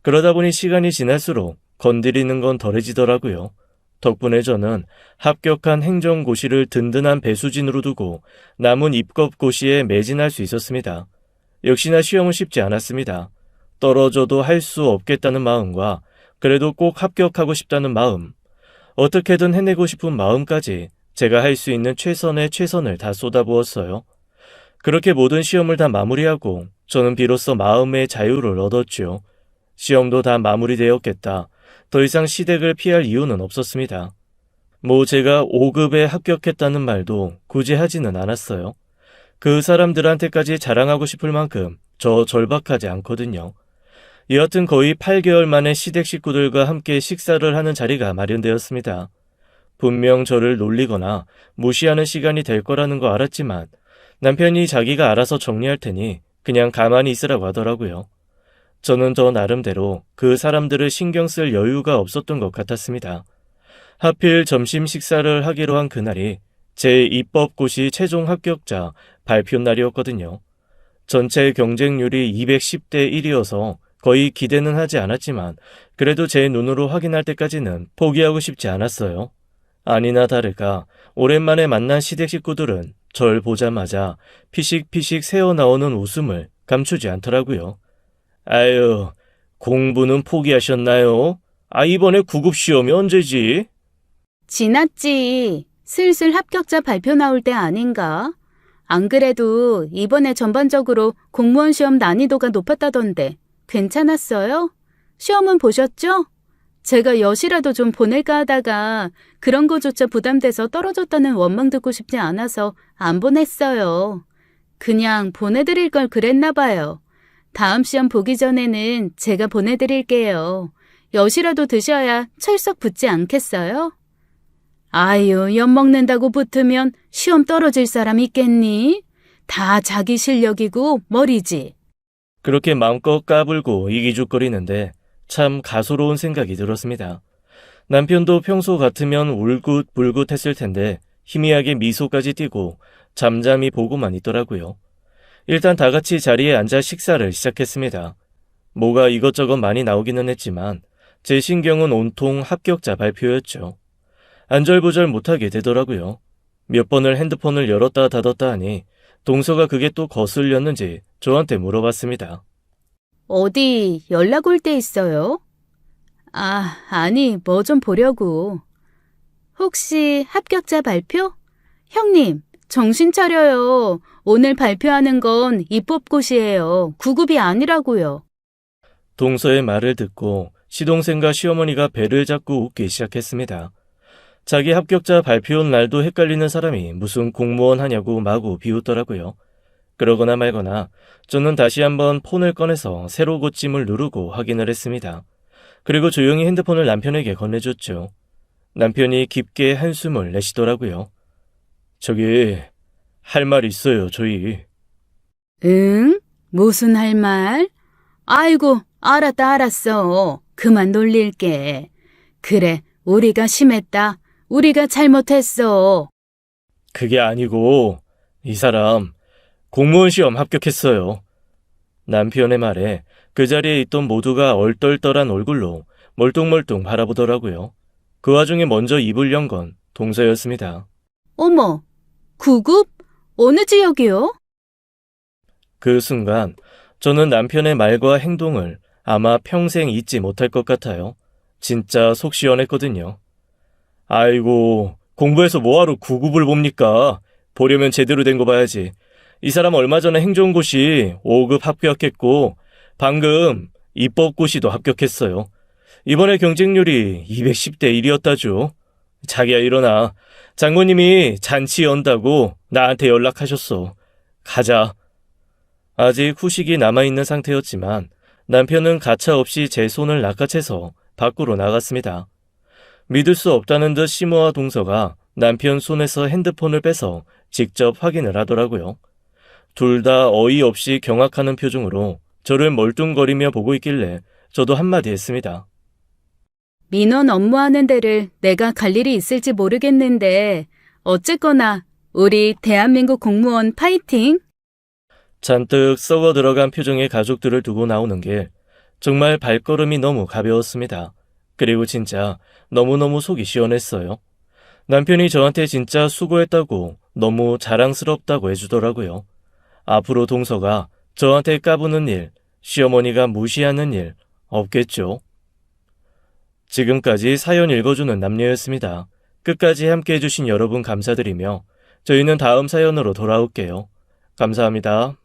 그러다 보니 시간이 지날수록 건드리는 건 덜해지더라고요. 덕분에 저는 합격한 행정고시를 든든한 배수진으로 두고 남은 입법고시에 매진할 수 있었습니다. 역시나 시험은 쉽지 않았습니다. 떨어져도 할 수 없겠다는 마음과 그래도 꼭 합격하고 싶다는 마음, 어떻게든 해내고 싶은 마음까지 제가 할 수 있는 최선의 최선을 다 쏟아부었어요. 그렇게 모든 시험을 다 마무리하고 저는 비로소 마음의 자유를 얻었죠. 시험도 다 마무리되었겠다. 더 이상 시댁을 피할 이유는 없었습니다. 제가 5급에 합격했다는 말도 굳이 하지는 않았어요. 그 사람들한테까지 자랑하고 싶을 만큼 저 절박하지 않거든요. 여하튼 거의 8개월 만에 시댁 식구들과 함께 식사를 하는 자리가 마련되었습니다. 분명 저를 놀리거나 무시하는 시간이 될 거라는 거 알았지만 남편이 자기가 알아서 정리할 테니 그냥 가만히 있으라고 하더라고요. 저는 저 나름대로 그 사람들을 신경 쓸 여유가 없었던 것 같았습니다. 하필 점심 식사를 하기로 한 그날이 제 입법고시 최종 합격자 발표 날이었거든요. 전체 경쟁률이 210대 1이어서 거의 기대는 하지 않았지만 그래도 제 눈으로 확인할 때까지는 포기하고 싶지 않았어요. 아니나 다를까 오랜만에 만난 시댁 식구들은 절 보자마자 피식피식 새어나오는 웃음을 감추지 않더라고요. 아유, 공부는 포기하셨나요? 이번에 9급 시험이 언제지? 지났지. 슬슬 합격자 발표 나올 때 아닌가? 안 그래도 이번에 전반적으로 공무원 시험 난이도가 높았다던데 괜찮았어요? 시험은 보셨죠? 제가 여시라도 좀 보낼까 하다가 그런 거조차 부담돼서 떨어졌다는 원망 듣고 싶지 않아서 안 보냈어요. 그냥 보내드릴 걸 그랬나 봐요. 다음 시험 보기 전에는 제가 보내드릴게요. 여시라도 드셔야 철썩 붙지 않겠어요? 아유, 엿먹는다고 붙으면 시험 떨어질 사람 있겠니? 다 자기 실력이고 머리지. 그렇게 마음껏 까불고 이기죽거리는데 참 가소로운 생각이 들었습니다. 남편도 평소 같으면 울긋불긋 했을 텐데 희미하게 미소까지 띠고 잠잠히 보고만 있더라고요. 일단 다 같이 자리에 앉아 식사를 시작했습니다. 뭐가 이것저것 많이 나오기는 했지만 제 신경은 온통 합격자 발표였죠. 안절부절 못하게 되더라고요. 몇 번을 핸드폰을 열었다 닫았다 하니 동서가 그게 또 거슬렸는지 저한테 물어봤습니다. 어디 연락 올 때 있어요? 아니, 뭐 좀 보려고. 혹시 합격자 발표? 형님, 정신 차려요. 오늘 발표하는 건 입법고시예요. 9급이 아니라고요. 동서의 말을 듣고 시동생과 시어머니가 배를 잡고 웃기 시작했습니다. 자기 합격자 발표 날도 헷갈리는 사람이 무슨 공무원 하냐고 마구 비웃더라고요. 그러거나 말거나 저는 다시 한번 폰을 꺼내서 세로 고침을 누르고 확인을 했습니다. 그리고 조용히 핸드폰을 남편에게 건네줬죠. 남편이 깊게 한숨을 내쉬더라고요. 저기 할 말 있어요, 저희. 응? 무슨 할 말? 아이고, 알았어. 그만 놀릴게. 그래, 우리가 심했다. 우리가 잘못했어. 그게 아니고 이 사람 공무원 시험 합격했어요. 남편의 말에 그 자리에 있던 모두가 얼떨떨한 얼굴로 멀뚱멀뚱 바라보더라고요. 그 와중에 먼저 입을 연 건 동서였습니다. 어머, 9급? 어느 지역이요? 그 순간 저는 남편의 말과 행동을 아마 평생 잊지 못할 것 같아요. 진짜 속 시원했거든요. 아이고, 공부해서 뭐하러 9급을 봅니까? 보려면 제대로 된 거 봐야지. 이 사람 얼마 전에 행정고시 5급 합격했고 방금 입법고시도 합격했어요. 이번에 경쟁률이 210대 1이었다죠. 자기야 일어나. 장모님이 잔치 연다고 나한테 연락하셨어. 가자. 아직 후식이 남아있는 상태였지만 남편은 가차없이 제 손을 낚아채서 밖으로 나갔습니다. 믿을 수 없다는 듯 시모와 동서가 남편 손에서 핸드폰을 빼서 직접 확인을 하더라고요. 둘 다 어이없이 경악하는 표정으로 저를 멀뚱거리며 보고 있길래 저도 한마디 했습니다. 민원 업무하는 데를 내가 갈 일이 있을지 모르겠는데 어쨌거나 우리 대한민국 공무원 파이팅! 잔뜩 썩어 들어간 표정의 가족들을 두고 나오는 길, 정말 발걸음이 너무 가벼웠습니다. 그리고 진짜 너무너무 속이 시원했어요. 남편이 저한테 진짜 수고했다고 너무 자랑스럽다고 해주더라고요. 앞으로 동서가 저한테 까부는 일, 시어머니가 무시하는 일 없겠죠? 지금까지 사연 읽어주는 남녀였습니다. 끝까지 함께해 주신 여러분 감사드리며 저희는 다음 사연으로 돌아올게요. 감사합니다.